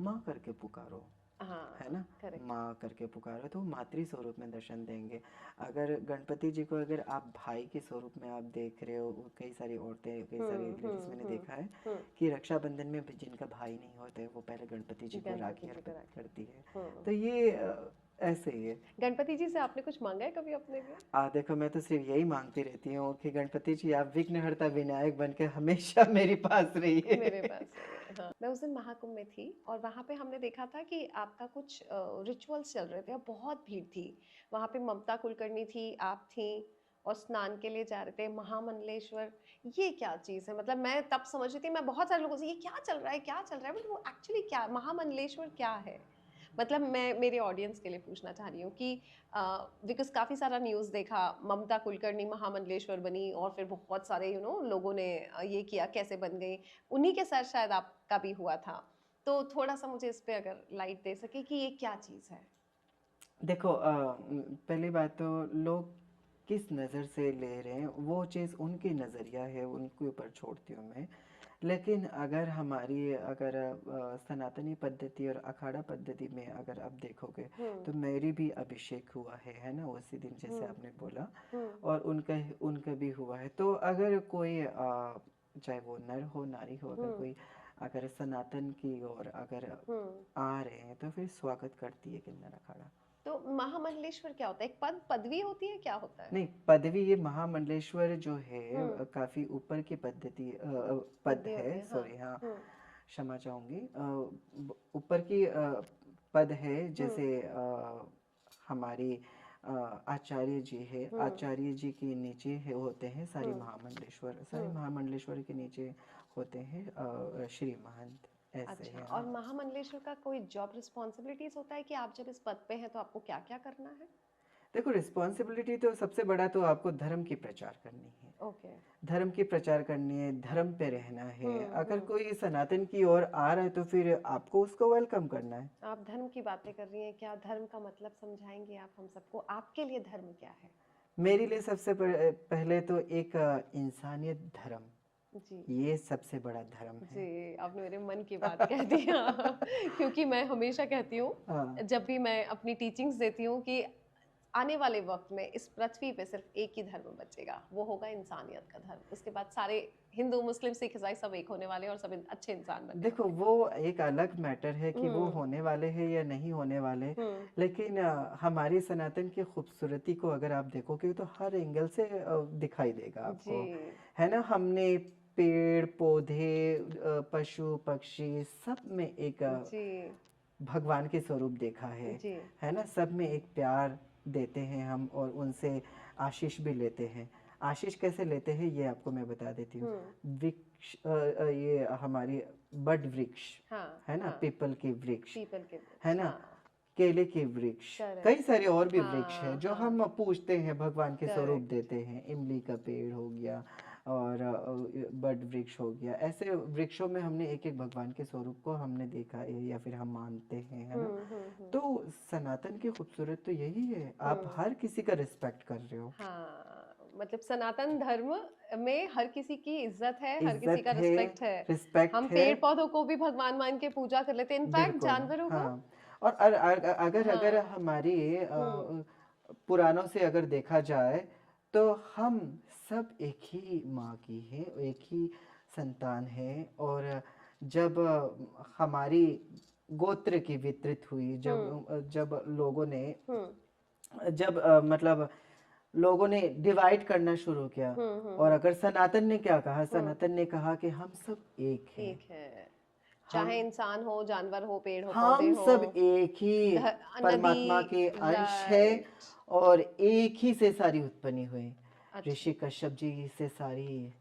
माँ करके पुकारो, है हाँ ना, करेक्ट माँ करके पुकारो तो वो मातृ स्वरूप में दर्शन देंगे। अगर गणपति जी को अगर आप भाई के स्वरूप में आप देख रहे हो, कई सारी औरतें, कई सारी लेडीज मैंने देखा है हम्म कि रक्षाबंधन में भी जिनका भाई नहीं होता है वो पहले गणपति जी को गणपति राखी जी को अर्पित राखी करती है। हम्म तो ये ऐसे ही है। गणपति जी से आपने कुछ मांगा है कभी अपने लिए देखो मैं तो सिर्फ यही मांगती रहती हूँ कि गणपति जी आप विघ्नहर्ता विनायक बन के हमेशा मेरे पास मेरे रहिए। पास रहिए हाँ मैं उस दिन महाकुंभ में थी और वहां पे हमने देखा था कि आपका कुछ रिचुअल्स चल रहे थे और बहुत भीड़ थी वहां पे ममता कुलकर्णी थी आप थी और स्नान के लिए जा रहे थे महामंडलेश्वर ये क्या चीज है मतलब मैं तब समझ रही थी मैं बहुत सारे लोगों से ये क्या चल रहा है बट वो एक्चुअली क्या महामंडलेश्वर क्या है मतलब मैं मेरे ऑडियंस के लिए पूछना चाह रही हूँ कि बिकॉज काफी सारा न्यूज देखा ममता कुलकर्णी महामंडलेश्वर बनी और फिर बहुत सारे लोगों ने ये किया कैसे बन गई उन्हीं के साथ शायद आपका भी हुआ था तो थोड़ा सा मुझे इस पे अगर लाइट दे सके कि ये क्या चीज है देखो पहली बात तो लोग किस नज़र से ले रहे हैं वो चीज़ उनकी नज़रिया है, उनके ऊपर छोड़ती हूँ मैं। लेकिन अगर हमारी अगर सनातनी पद्धति और अखाड़ा पद्धति में अगर आप देखोगे हम्म तो मेरी भी अभिषेक हुआ है ना, उसी दिन जैसे हम्म आपने बोला। हम्म और उनका उनका भी हुआ है। तो अगर कोई चाहे वो नर हो नारी हो, अगर हम्म कोई अगर सनातन की ओर अगर हम्म आ रहे हैं तो फिर स्वागत करती है किन्नर अखाड़ा। तो महामंडलेश्वर क्या होता है एक पदवी होती है क्या होता है नहीं, पदवी ये महामंडलेश्वर जो है हम्म काफी ऊपर की पद्धति पद पदवी होती है, है हाँ सॉरी हाँ, हम्म क्षमा चाहूंगी। ऊपर की पद है, हम्म जैसे हमारी आचार्य जी है, हम्म आचार्य जी के नीचे है होते हैं सारी हम्म महामंडलेश्वर, सारी हम्म महामंडलेश्वर के नीचे होते हैं श्री महंत, ऐसे अच्छा है और हाँ। महामंडलेश्वर का कोई जॉब रिस्पॉन्सिबिलिटीज होता है कि आप जब इस पद पे हैं तो आपको क्या क्या करना है देखो रिस्पॉन्सिबिलिटी तो सबसे बड़ा तो आपको धर्म की प्रचार करनी है, ओके धर्म की प्रचार करनी है, धर्म पे रहना है। अगर हम्म कोई सनातन की ओर आ रहा है तो फिर आपको उसको वेलकम करना है। आप धर्म की बातें कर रही हैं क्या धर्म का मतलब समझाएंगे आप हम सबको आपके लिए धर्म क्या है मेरे लिए सबसे पहले तो एक इंसानियत धर्म, जी ये सबसे बड़ा धर्म जी है। आपने मेरे मन की बात कह दी हाँ क्योंकि मैं हमेशा कहती हूँ हाँ जब भी मैं अपनी टीचिंग्स देती हूँ कि आने वाले वक्त में इस पृथ्वी पे सिर्फ एक ही धर्म बचेगा वो होगा इंसानियत का धर्म उसके बाद सारे हिंदू मुस्लिम सिख ईसाई सब एक होने वाले हैं और सब अच्छे इंसान बनने देखो वाले हैं वो एक अलग मैटर है कि वो हम्म होने वाले हैं या नहीं होने वाले। हम्म लेकिन हमारी सनातन की खूबसूरती को अगर आप देखोगे तो हर एंगल से दिखाई देगा जी आपको, है ना। हमने पेड़ पौधे पशु पक्षी सब में एक जी भगवान के स्वरूप देखा जी है ना। सब में एक प्यार देते हैं हम और उनसे आशीष भी लेते हैं। आशीष कैसे लेते हैं ये आपको मैं बता देती हूँ। हम्म वृक्ष ये हमारी बड वृक्ष, हाँ है ना, हाँ पीपल के वृक्ष, पीपल के है वृक्ष ना, हाँ केले के वृक्ष, कई करेक्ट सारे और भी वृक्ष हैं हाँ जो हाँ हम पूजते हैं, भगवान के स्वरूप करेक्ट देते हैं। इमली का पेड़ हो गया और बड वृक्ष हो गया, ऐसे वृक्षों में हमने एक एक भगवान के स्वरूप को हमने देखा है या फिर हम मानते हैं, है ना। हम्म तो सनातन की खूबसूरत तो यही है, आप हम्म हर किसी का रिस्पेक्ट कर रहे हो। हाँ मतलब सनातन धर्म में हर किसी की इज्जत है हर किसी इज्जत का है, रिस्पेक्ट है रिस्पेक्ट हम है, पेड़ पौधों को भी भगवान मान के पूजा कर लेते हैं इनफैक्ट बिल्कुल जानवरों को हाँ। और अगर अगर हाँ हमारी हम्म पुराणों से अगर देखा जाए तो हम सब एक ही माँ की हैं, एक ही संतान है। और जब हमारी गोत्र की विस्तृत हुई, हम्म जब लोगों ने हम्म जब मतलब लोगों ने डिवाइड करना शुरू किया। और हम्म अगर सनातन ने क्या कहा, हम्म सनातन ने कहा कि हम सब एक हैं, एक है हम चाहे इंसान हो जानवर हो पेड़ हो पौधे हम हो सब एक ही नदी परमात्मा के अंश है राइट और एक ही से सारी उत्पत्ति हुई। अच्छा ऋषि कश्यप जी से सारी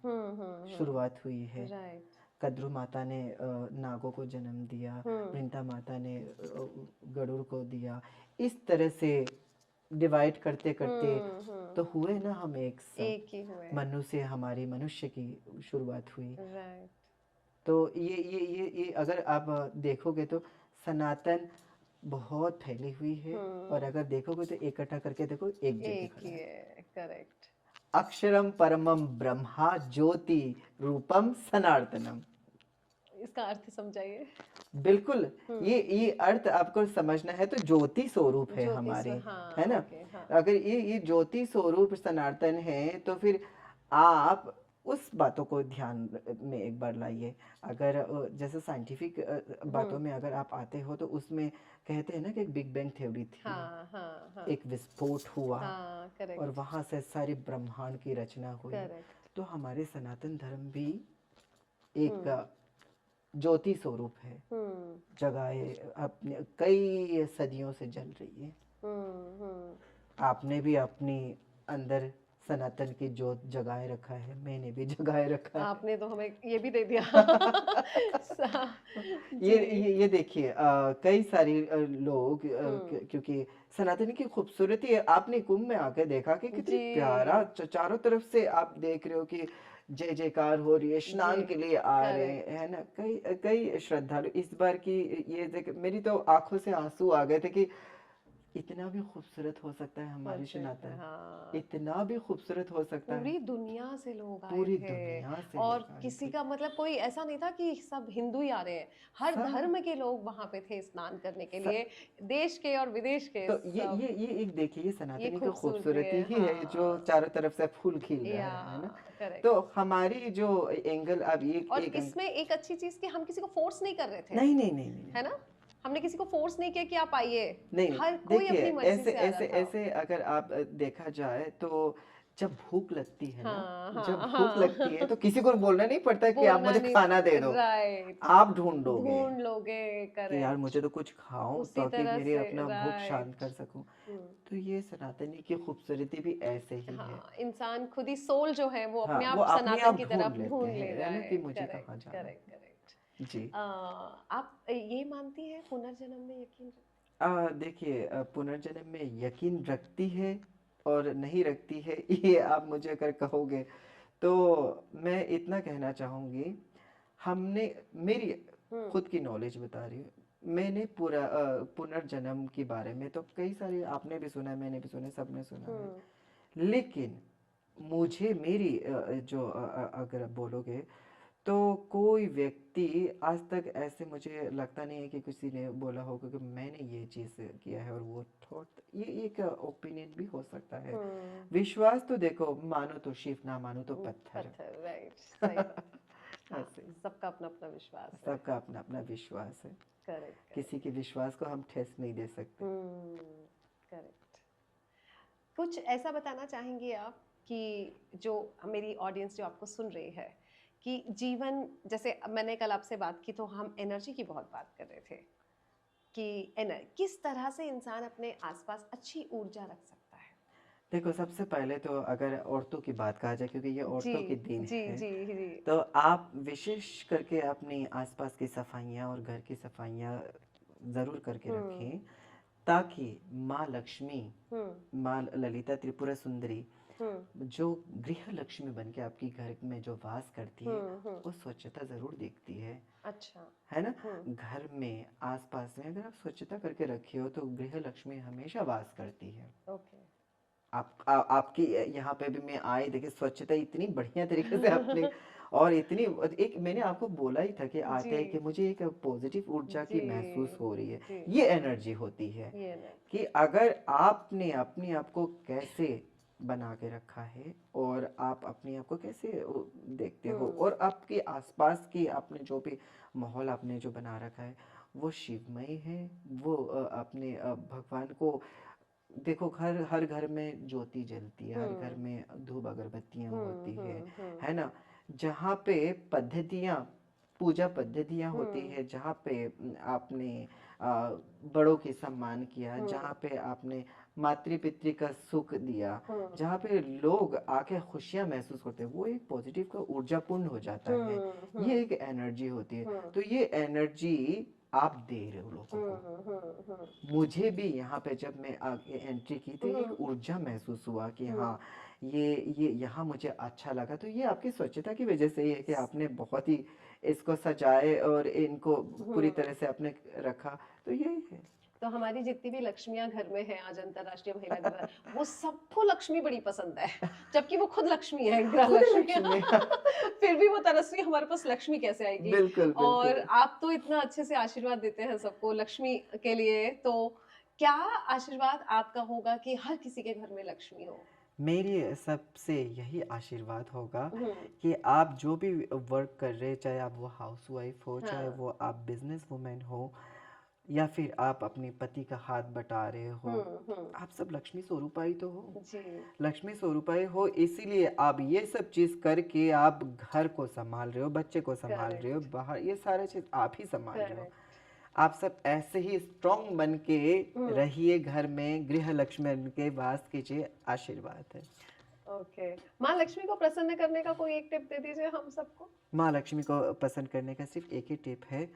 शुरुआत हुई है। राइट कद्रू माता ने नागों को जन्म दिया, हम्म वृंदा माता ने गरुड़ को दिया। इस तरह से डिवाइड करते करते तो हम्म हुए ना हम एक सब। एक ही हुए मनुष्य हमारी मनुष्य की शुरुआत हुई। राइट तो ये अगर आप देखोगे तो सनातन बहुत फैली हुई है। और हम्म अगर देखोगे तो इकट्ठा करके देखो एक जगह एक खड़ा ही है। है करेक्ट अक्षरम परमम ब्रह्मा ज्योति रूपम सनातनम। इसका अर्थ समझाइए। बिल्कुल, हम्म। ये अर्थ आपको समझना है तो ज्योति स्वरूप है ज्योति हमारे, है हाँ, ना। ओके, हाँ। अगर ये ज्योति स्वरूप सनातन है तो फिर आप उस बातों को ध्यान में एक बार लाइए। अगर जैसे साइंटिफिक बातों में अगर आप आते हो तो उसमें कहते हैं ना कि एक बिग बैंग थ्योरी थी, हाँ, हाँ, हाँ, एक विस्फोट हुआ हाँ, और करेक्ट, वहां से सारी ब्रह्मांड की रचना हुई। करेक्ट। तो हमारे सनातन धर्म भी एक हम्म, ज्योति स्वरूप है, हम्म, जगाए अपने कई सदियों से जल रही है। हम्म। आपने भी अपनी अंदर सनातन की जोत जगाए रखा है, मैंने भी जगाए रखा है। आपने तो हमें ये भी दे दिया। ये जी। ये देखिए, कई सारे लोग हम्म। क्योंकि सनातन की खूबसूरती है। आपने कुंभ में आकर देखा कि कितनी जी। प्यारा चारों तरफ से आप देख रहे हो कि जय जयकार हो रही है, जी। स्नान के लिए आ रहे करेक्ट। हैं, है ना। कई कई श्रद्धालु इस बार की ये देख मेरी तो आंखों से आंसू आ गए थे कि इतना भी खूबसूरत हो सकता है हो हमारी सकता है, सनातन, हाँ। इतना भी खूबसूरत हो सकता है। पूरी दुनिया से लोग आए पूरी थे। दुनिया से और लोग आए किसी थे, का मतलब कोई ऐसा नहीं था कि सब हिंदू ही आ रहे हैं। हर सब धर्म के लोग वहां पे थे स्नान करने के सब। लिए। देश के और विदेश के तो सब। ये एक देखिए, ये ये सनातनी की खूबसूरती खूबसूरती है, ही है जो हाँ। चारों तरफ से फूल खिल रहा या है ना। करेक्ट। तो हमारी जो एंगल अब एक और एक इसमें एक अच्छी चीज कि हम किसी को फोर्स नहीं कर रहे थे, नहीं नहीं नहीं नहीं है ना। हमने किसी को फोर्स नहीं किया कि आप आइए। नहीं नहीं। हर कोई देखिए, अपनी मर्जी ऐसे से आ रहा ऐसे था। ऐसे अगर आप देखा जाए तो जब भूख लगती है ना, हाँ, जब हाँ, भूख लगती है तो हाँ। किसी को बोलना नहीं पड़ता कि आप बोलना मुझे नहीं। खाना दे दो, राइट। आप ढूंढोगे ढूंढ लोगे, कि यार करेक्ट। मुझे तो कुछ खाओ उसी ताकि तरह मेरी से, अपना भूख शांत राइट। कर सकूं। हम्म। तो ये सनातनी की खूबसूरती भी ऐसे ही है। हाँ, इंसान खुद ही सोल जो है वो हाँ, अपने वो आप अपने सनातन आप की ढूंढ तरफ लेते ढूंढ ले हैं, रहा है ना, कि है। मुझे करेक्ट, कहाँ जाना करेक्ट, करेक्ट। है। जी। आप ये मानती हैं पुनर्जन्म में यकीन रखती देखिए, पुनर्जन्म में यकीन रखती है और नहीं रखती है ये आप मुझे अगर कहोगे तो मैं इतना कहना चाहूँगी। हमने मेरी हैं? खुद की नॉलेज बता रही हूँ। मैंने पूरा पुनर्जन्म के बारे में तो कई सारे आपने भी सुना है, मैंने भी सुना है, सबने सुना है। हम्म, लेकिन मुझे मेरी अगर आप बोलोगे तो कोई व्यक्ति आज तक ऐसे मुझे लगता नहीं है कि किसी ने बोला होगा कि मैंने ये चीज़ किया है और वो थॉट, ये एक ओपिनियन भी हो सकता है। हम्म, विश्वास तो देखो, मानो तो शिव, ना मानो तो पत्थर। पत्थर, राइट, सही बात। हाँ, ऐसे ही सबका अपना अपना विश्वास है। सबका अपना अपना विश्वास है। करेक्ट, किसी करेक्ट। के विश्वास को हम ठेस नहीं दे सकते। हम्म, करेक्ट। कुछ ऐसा बताना चाहेंगे आप कि जो मेरी ऑडियंस जो आपको सुन रही है, कि जीवन जैसे मैंने कल आपसे बात की तो हम एनर्जी की बहुत बात कर रहे थे कि किस तरह से इंसान अपने आसपास अच्छी ऊर्जा रख सकता है। देखो, सबसे पहले तो अगर औरतों की बात कहा जाए, क्योंकि ये जी, औरतों के दिन जी, है, जी, जी। तो आप विशेष करके अपने आसपास की सफाइयाँ और घर की सफाइयाँ ज़रूर करके हम्म, रखें, ताकि माँ लक्ष्मी, हम्म, माँ ललिता त्रिपुरा सुंदरी हम्म, जो गृह लक्ष्मी बन के आपकी घर में जो वास करती है, हम्म। वो स्वच्छता ज़रूर देखती अच्छा। है ना। हम्म। घर में आसपास में अगर आप स्वच्छता करके रखे हो तो गृह लक्ष्मी हमेशा वास करती है। ओके। आपकी यहाँ पे भी मैं आए देखे, स्वच्छता इतनी बढ़िया तरीके से अपने, और इतनी एक मैंने आपको बोला ही था कि जी, आते हैं कि मुझे एक पॉजिटिव ऊर्जा जी, की महसूस हो रही है। जी। ये एनर्जी होती है ये नहीं। कि अगर आपने अपने आप को कैसे बना के रखा है और आप अपने आप को कैसे देखते हो, हम्म, और आपके आसपास की आपने जो भी माहौल आपने जो बना रखा है वो शिवमय है। वो अपने भगवान को देखो, हर हर घर में ज्योति जलती है, हर घर हम्म, में धूप अगरबत्तियां हम्म, होती हम्म, हम्म, है ना। जहाँ पे पद्धतियाँ, पूजा पद्धतियाँ होती हम्म, है, जहाँ पे आपने आ, बड़ों की सम्मान किया, हम्म, जहाँ पे आपने मातृ पितृ का सुख दिया, हम्म, जहाँ पे लोग आके खुशियाँ महसूस करते हैं, वो एक पॉजिटिव का ऊर्जापूर्ण हो जाता है। हम्म, ये एक एनर्जी होती है। हम्म, तो ये एनर्जी आप दे रहे हो लोगों को। हम्म, मुझे भी यहाँ पे जब मैं आगे एंट्री की तो एक हम्म, ऊर्जा महसूस हुआ कि हम्म, हाँ, ये यहाँ मुझे अच्छा लगा। तो ये आपकी स्वच्छता की वजह से ही है कि आपने बहुत ही इसको सजाए और इनको पूरी हम्म। तरह से आपने रखा। तो यही है। तो हमारी जितनी भी लक्ष्मियां घर में हैं आज अंतर्राष्ट्रीय महिला दिवस, वो सबको लक्ष्मी बड़ी पसंद है, जबकि वो खुद लक्ष्मी है, ग्रह खुद लक्ष्मी है। लक्ष्मी। फिर भी वो तरस रही है, हमारे पास लक्ष्मी कैसे आएगी। बिल्कुल, और बिल्कुल। आप तो इतना अच्छे से आशीर्वाद देते हैं सबको लक्ष्मी के लिए, तो क्या आशीर्वाद आपका होगा कि हर किसी के घर में लक्ष्मी हो? मेरी सबसे यही आशीर्वाद होगा हम्म। कि आप जो भी वर्क कर रहे हैं, चाहे आप वो हाउसवाइफ हो, चाहे हाँ। वो आप बिजनेस वुमेन हो, या फिर आप अपने पति का हाथ बटा रहे हो, हम्म। आप सब लक्ष्मी स्वरूपा ही तो हो। जी। लक्ष्मी स्वरूपा ही हो, इसीलिए आप ये सब चीज़ करके आप घर को संभाल रहे हो, बच्चे को संभाल रहे हो, करेक्ट। बाहर ये सारे चीज़ आप ही संभाल रहे हो। करेक्ट। आप सब ऐसे ही स्ट्रांग बन के हम्म। रहिए, घर में गृह लक्ष्मी बन के वास कीजिए, आशीर्वाद है। ओके। माँ लक्ष्मी को प्रसन्न करने का कोई एक टिप दे दीजिए हम सबको। माँ लक्ष्मी को पसंद करने का सिर्फ एक ही टिप है,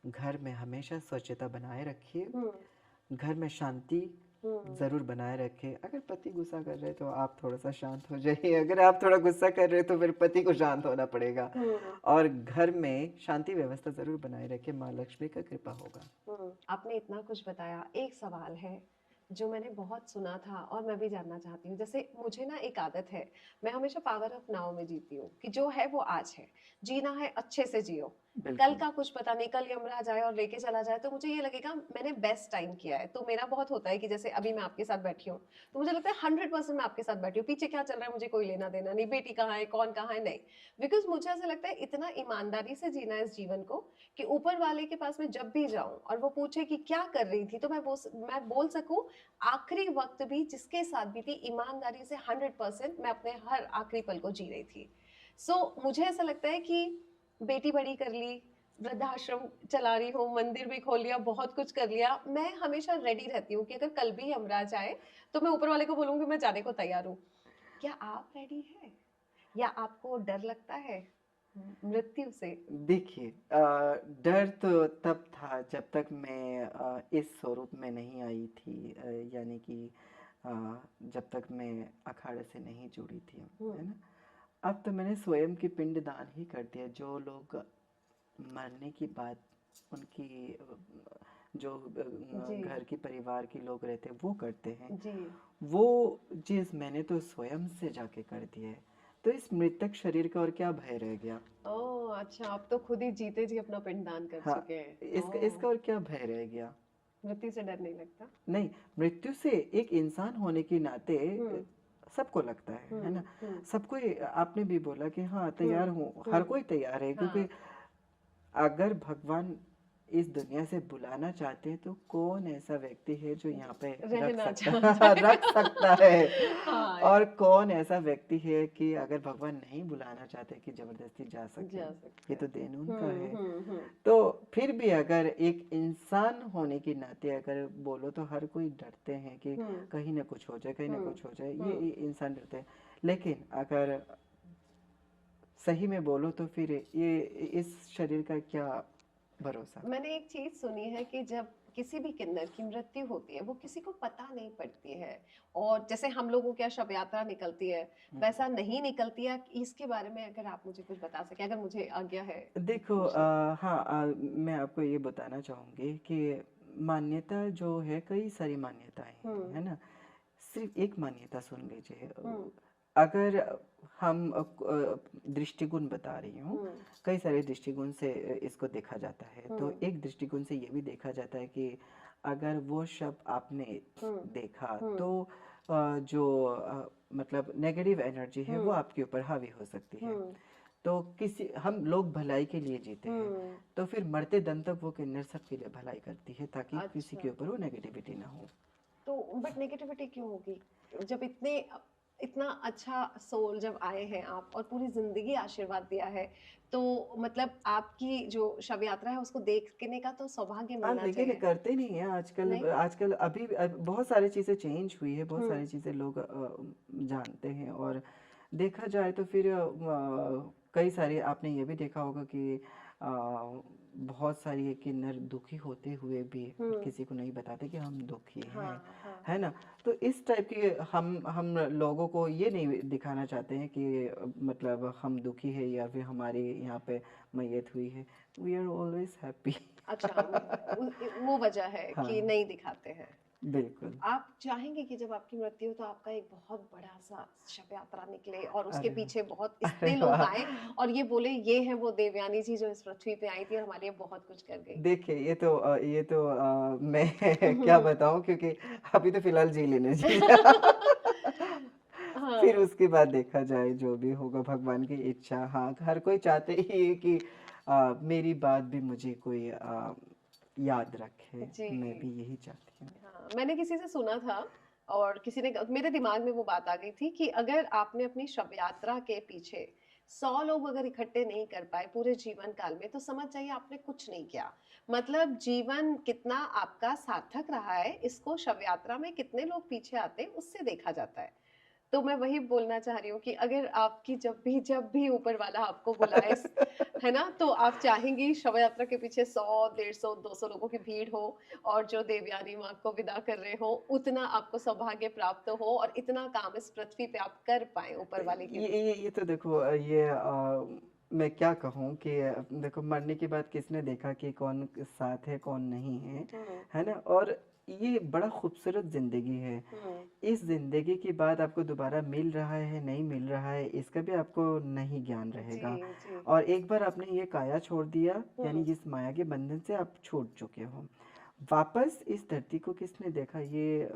घर में हमेशा स्वच्छता बनाए रखिए, हम्म। घर में शांति हम्म। ज़रूर बनाए रखें। अगर पति गुस्सा कर रहे हैं तो आप थोड़ा सा शांत हो जाइए, अगर आप थोड़ा गुस्सा कर रहे हैं तो फिर पति को शांत होना पड़ेगा। हम्म। और घर में शांति व्यवस्था ज़रूर बनाए रखें, माँ लक्ष्मी का कृपा होगा। आपने इतना कुछ बताया, एक सवाल है जो मैंने बहुत सुना था और मैं भी जानना चाहती हूँ। जैसे मुझे ना एक आदत है, मैं हमेशा पावर ऑफ नाउ में जीती हूँ कि जो है वो आज है, जीना है अच्छे से जियो। कल बिल्कुल। का कुछ पता नहीं, कल यमराज आए और लेके चला जाए तो मुझे ये लगेगा मैंने बेस्ट टाइम किया है। तो मेरा बहुत होता है कि जैसे अभी मैं आपके साथ बैठी हूँ, तो मुझे लगता है 100% मैं आपके साथ बैठी हूँ, पीछे क्या चल रहा है मुझे कोई लेना देना नहीं, बेटी कहाँ है कौन कहाँ है नहीं। बिकॉज मुझे ऐसा लगता है इतना ईमानदारी से जीना है इस जीवन को कि ऊपर वाले के पास में जब भी जाऊं और वो पूछे कि क्या कर रही थी, तो मैं बोल सकूं आखिरी वक्त भी जिसके साथ भी थी ईमानदारी से 100% मैं अपने हर आखिरी पल को जी रही थी। मुझे ऐसा लगता है कि बेटी बड़ी कर ली, वृद्धाश्रम चला रही हूँ, मंदिर भी खोल लिया, बहुत कुछ कर लिया, मैं हमेशा रेडी रहती हूँ कि अगर कल भी यमराज आए तो मैं ऊपर वाले को बोलूंगी मैं जाने को तैयार हूँ। क्या आप रेडी है या आपको डर लगता है मृत्यु से? देखिए, डर तो तब था जब तक मैं इस स्वरूप में नहीं आई थी, यानी कि अ, जब तक मैं अखाड़े से नहीं जुड़ी थी, हम्म। है ना। अब तो मैंने स्वयं की पिंड दान ही कर दिया। जो लोग मरने की बात, उनकी जो जी। घर की परिवार के लोग रहते हैं वो करते हैं, जी। वो चीज़ मैंने तो स्वयं से जाके कर दी है। तो इस मृतक शरीर का और क्या भय रह गया। ओह अच्छा, आप तो खुद ही जीते जी अपना पिंडदान कर हाँ, चुके हैं। इसका ओह, इसका और क्या भय रह गया। मृत्यु से डर नहीं लगता। नहीं, मृत्यु से एक इंसान होने के नाते हम्म। सबको लगता है ना। हम्म। सबको आपने भी बोला कि हाँ तैयार हम्म। हूँ, हर हम्म। कोई तैयार है, क्योंकि हाँ। अगर भगवान इस दुनिया से बुलाना चाहते हैं तो कौन ऐसा व्यक्ति है जो यहाँ पे रख रहना सकता चाहता है। रख सकता है। हाँ और यार, कौन ऐसा व्यक्ति है कि अगर भगवान नहीं बुलाना चाहते कि जबरदस्ती जा सके। जा ये सकते तो हैं। देन उनका है। हम्म। तो फिर भी अगर एक इंसान होने के नाते अगर बोलो तो हर कोई डरते हैं कि हम्म। कहीं ना कुछ हो जाए, कहीं ना हम्म। कुछ हो जाए, हम्म। ये इंसान डरते हैं। लेकिन अगर सही में बोलो तो फिर ये इस शरीर का क्या भरोसा। मैंने एक चीज सुनी है कि जब किसी भी किन्नर की मृत्यु होती है वो किसी को पता नहीं पड़ती है, और जैसे हम लोगों की शव यात्रा निकलती है हम्म। वैसा नहीं निकलती है। इसके बारे में अगर आप मुझे कुछ बता सके, अगर मुझे आज्ञा है देखो, पूछने की। हाँ, मैं आपको ये बताना चाहूँगी कि मान्यता जो है, कई सारी मान्यताएं हैं, हम्म। है ना। सिर्फ एक मान्यता सुन लीजिए। हम्म। अगर हम दृष्टिकोण बता रही हूँ, हम्म। कई सारे दृष्टिकोण से इसको देखा जाता है। तो हम्म। एक दृष्टिकोण से ये भी देखा जाता है कि अगर वो शब्द आपने हम्म। देखा हम्म। तो जो मतलब नेगेटिव एनर्जी है वो हम्म। आपके ऊपर हावी हो सकती है। हम्म। तो किसी, हम लोग भलाई के लिए जीते हैं, हम्म। तो फिर मरते दम तक वो किन्नर सबके लिए भलाई करती है ताकि किसी अच्छा, के ऊपर वो नेगेटिविटी ना हो। तो बट नेगेटिविटी क्यों होगी जब इतना अच्छा सोल जब आए हैं आप और पूरी जिंदगी आशीर्वाद दिया है, तो मतलब आपकी जो शव यात्रा है उसको देखने का तो सौभाग्य हाँ, मिलना लेकिन चाहिए। करते नहीं है आजकल। नहीं। आजकल अभी बहुत सारी चीज़ें चेंज हुई है, बहुत हम्म। सारी चीज़ें लोग जानते हैं। और देखा जाए तो फिर कई सारे आपने ये भी देखा होगा कि बहुत सारी किन्नर दुखी होते हुए भी हम्म। किसी को नहीं बताते कि हम दुखी हैं, हाँ हाँ। है ना। तो इस टाइप के हम लोगों को ये नहीं दिखाना चाहते हैं कि मतलब हम दुखी है या फिर हमारे यहाँ पे मैयत हुई है। We are always happy. अच्छा, वो वजह है कि हाँ, नहीं दिखाते हैं। बिल्कुल। आप चाहेंगे कि जब आपकी मृत्यु हो तो आपका एक बहुत बड़ा-सा शव यात्रा निकले और उसके अरे पीछे बहुत अरे इतने लोग वाह! आएँ और ये बोले ये है वो देवयानी जी जो इस पृथ्वी पे आई थी और हमारे लिए बहुत कुछ कर गई। देखिए मैं क्या बताऊँ, क्योंकि अभी तो फ़िलहाल जी लेने दीजिए। फिर हाँ, उसके बाद देखा जाए जो भी होगा भगवान की इच्छा। हाँ, हर कोई चाहते ही है कि मेरी बात भी मुझे कोई याद रखे। जी। मैं भी यही चाहती हूँ। हाँ, मैंने किसी से सुना था और किसी ने मेरे दिमाग में वो बात आ गई थी कि अगर आपने अपनी शव यात्रा के पीछे 100 लोग अगर इकट्ठे नहीं कर पाए पूरे जीवन काल में तो समझ जाइए आपने कुछ नहीं किया। मतलब जीवन कितना आपका सार्थक रहा है इसको शव यात्रा में कितने लोग पीछे आते हैं उससे देखा जाता है। तो मैं वही बोलना चाह रही हूँ कि अगर आपकी जब भी ऊपर वाला आपको बुलाए, है ना? तो आप चाहेंगी शव यात्रा के पीछे 100, 150, 200 लोगों की भीड़ हो और जो देवयानी माँ को विदा कर रहे हो, उतना आपको सौभाग्य प्राप्त हो और इतना काम इस पृथ्वी पे आप कर पाएँ ऊपर वाले के लिए। ये तो देखो, मैं क्या कहूँ कि देखो, मरने के बाद किसने देखा कि कौन साथ है कौन नहीं है, हुँ, है ना? और ये बड़ा खूबसूरत ज़िंदगी है। हुँ, इस ज़िंदगी के बाद आपको दोबारा मिल रहा है नहीं मिल रहा है, इसका भी आपको नहीं ज्ञान जी, रहेगा। जी। और एक बार आपने ये काया छोड़ दिया, यानी हुँ, जिस माया के बंधन से आप छूट चुके हो, वापस इस धरती को किसने देखा, ये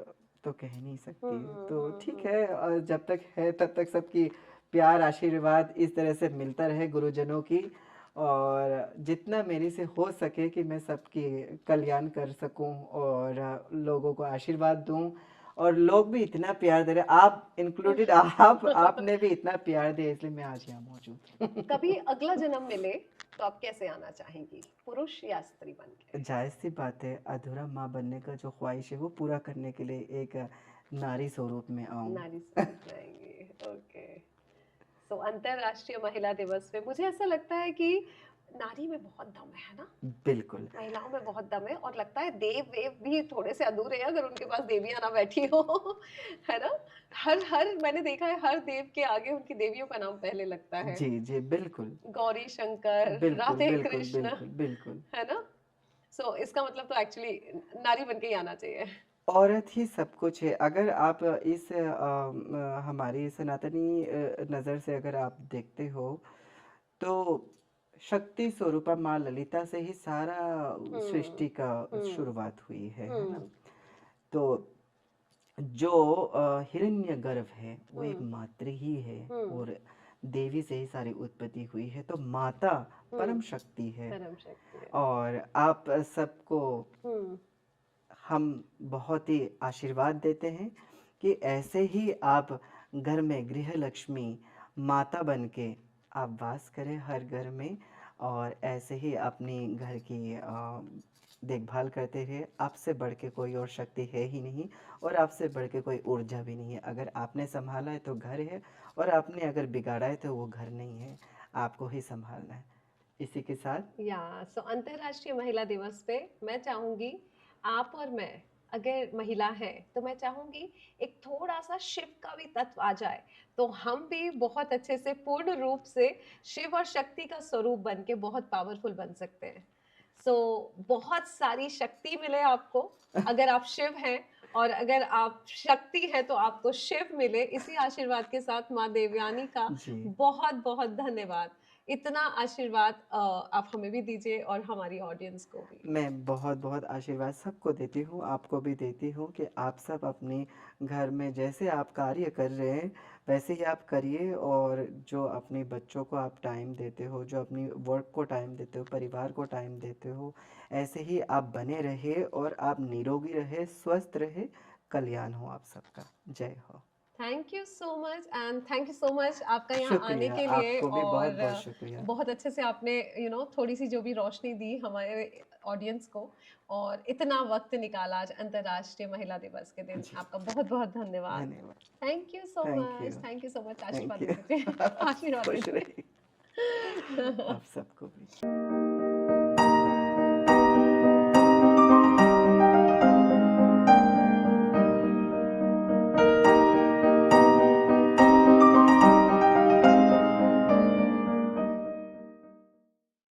तो कह नहीं हुँ, सकती। हुँ, तो हुँ, ठीक हुँ। है, जब तक है तब तक सबकी प्यार आशीर्वाद इस तरह से मिलता रहे गुरुजनों की, और जितना मेरे से हो सके कि मैं सबकी कल्याण कर सकूं और लोगों को आशीर्वाद दूं, और लोग भी इतना प्यार दे रहे, आप इंक्लूडेड, आपने भी इतना प्यार दिया, इसलिए मैं आज यहाँ मौजूद कभी हूँ। अगला जन्म मिले, तो आप कैसे आना चाहेंगी? पुरुष या स्त्री बन के? जायज़ सी बात है, अधूरा माँ बनने का जो ख्वाहिश है वो पूरा करने के लिए एक नारी स्वरूप में आऊँ। नारी स्वरूप में आएँगी, ओके। सो अंतर्राष्ट्रीय महिला दिवस पे मुझे ऐसा लगता है कि नारी में बहुत दम है ना? बिल्कुल। महिलाओं में बहुत दम है और लगता है देव-वेव भी थोड़े से अधूरे हैं अगर उनके पास देवियाँ ना बैठी हो, है ना? हर हर मैंने देखा है हर देव के आगे उनकी देवियों का नाम पहले लगता है। जी, जी, बिल्कुल। गौरी शंकर, बिल्कुल, राधे बिल्कुल, कृष्ण, बिल्कुल, बिल्कुल। है ना? सो इसका मतलब तो एक्चुअली नारी बन के ही आना चाहिए। औरत ही सब कुछ है। अगर आप हमारी सनातनी नज़र से अगर आप देखते हो, तो शक्ति स्वरूपा माँ ललिता से ही सारा हुँ, सृष्टि का हुँ, शुरुआत हुई है ना? हुँ, तो जो हिरण्यगर्भ है वो एक हुँ, मातृ ही है, हुँ, और देवी से ही सारी उत्पत्ति हुई है, तो माता परम हुँ, शक्ति है। परम शक्ति है। और आप सबको हुँ, हम बहुत ही आशीर्वाद देते हैं कि ऐसे ही आप घर में गृह लक्ष्मी माता बन के आप वास करें हर घर में, और ऐसे ही अपनी घर की देखभाल करते रहे। आपसे बढ़ के कोई और शक्ति है ही नहीं, और आपसे बढ़ के कोई ऊर्जा भी नहीं है। अगर आपने संभाला है तो घर है, और आपने अगर बिगाड़ा है तो वो घर नहीं है, आपको ही संभालना है। इसी के साथ या सो अंतर्राष्ट्रीय महिला दिवस पे मैं चाहूंगी आप और मैं अगर महिला है तो मैं चाहूंगी एक थोड़ा सा शिव का भी तत्व आ जाए तो हम भी बहुत अच्छे से पूर्ण रूप से शिव और शक्ति का स्वरूप बन के बहुत पावरफुल बन सकते हैं। सो बहुत सारी शक्ति मिले आपको अगर आप शिव हैं और अगर आप शक्ति है तो आपको शिव मिले। इसी आशीर्वाद के साथ माँ देवयानी का जी, बहुत बहुत धन्यवाद। इतना आशीर्वाद आप हमें भी दीजिए और हमारी ऑडियंस को भी। मैं बहुत-बहुत आशीर्वाद सबको देती हूँ, आपको भी देती हूँ कि आप सब अपने घर में जैसे आप कार्य कर रहे हैं, वैसे ही आप करिए, और जो अपने बच्चों को आप टाइम देते हो, जो अपनी वर्क को टाइम देते हो, परिवार को टाइम देते हो, ऐसे ही आप बने रहिए, और आप निरोगी रहे, स्वस्थ रहे, कल्याण हो आप सबका। जय हो। Thank you so much and thank you so much आपका यहाँ आने शुक्रिया, के लिए आपको भी और बहुत-बहुत शुक्रिया। बहुत अच्छे से आपने थोड़ी सी जो भी रोशनी दी हमारे ऑडियंस को और इतना वक्त निकाला आज अंतर्राष्ट्रीय महिला दिवस के दिन। जी, आपका बहुत बहुत धन्यवाद। धन्यवाद। Thank you so much thank आशीर्वाद यू। दीजिए। आप आशीर्वाद खुश दीजिए। रहिए। आप सबको भी।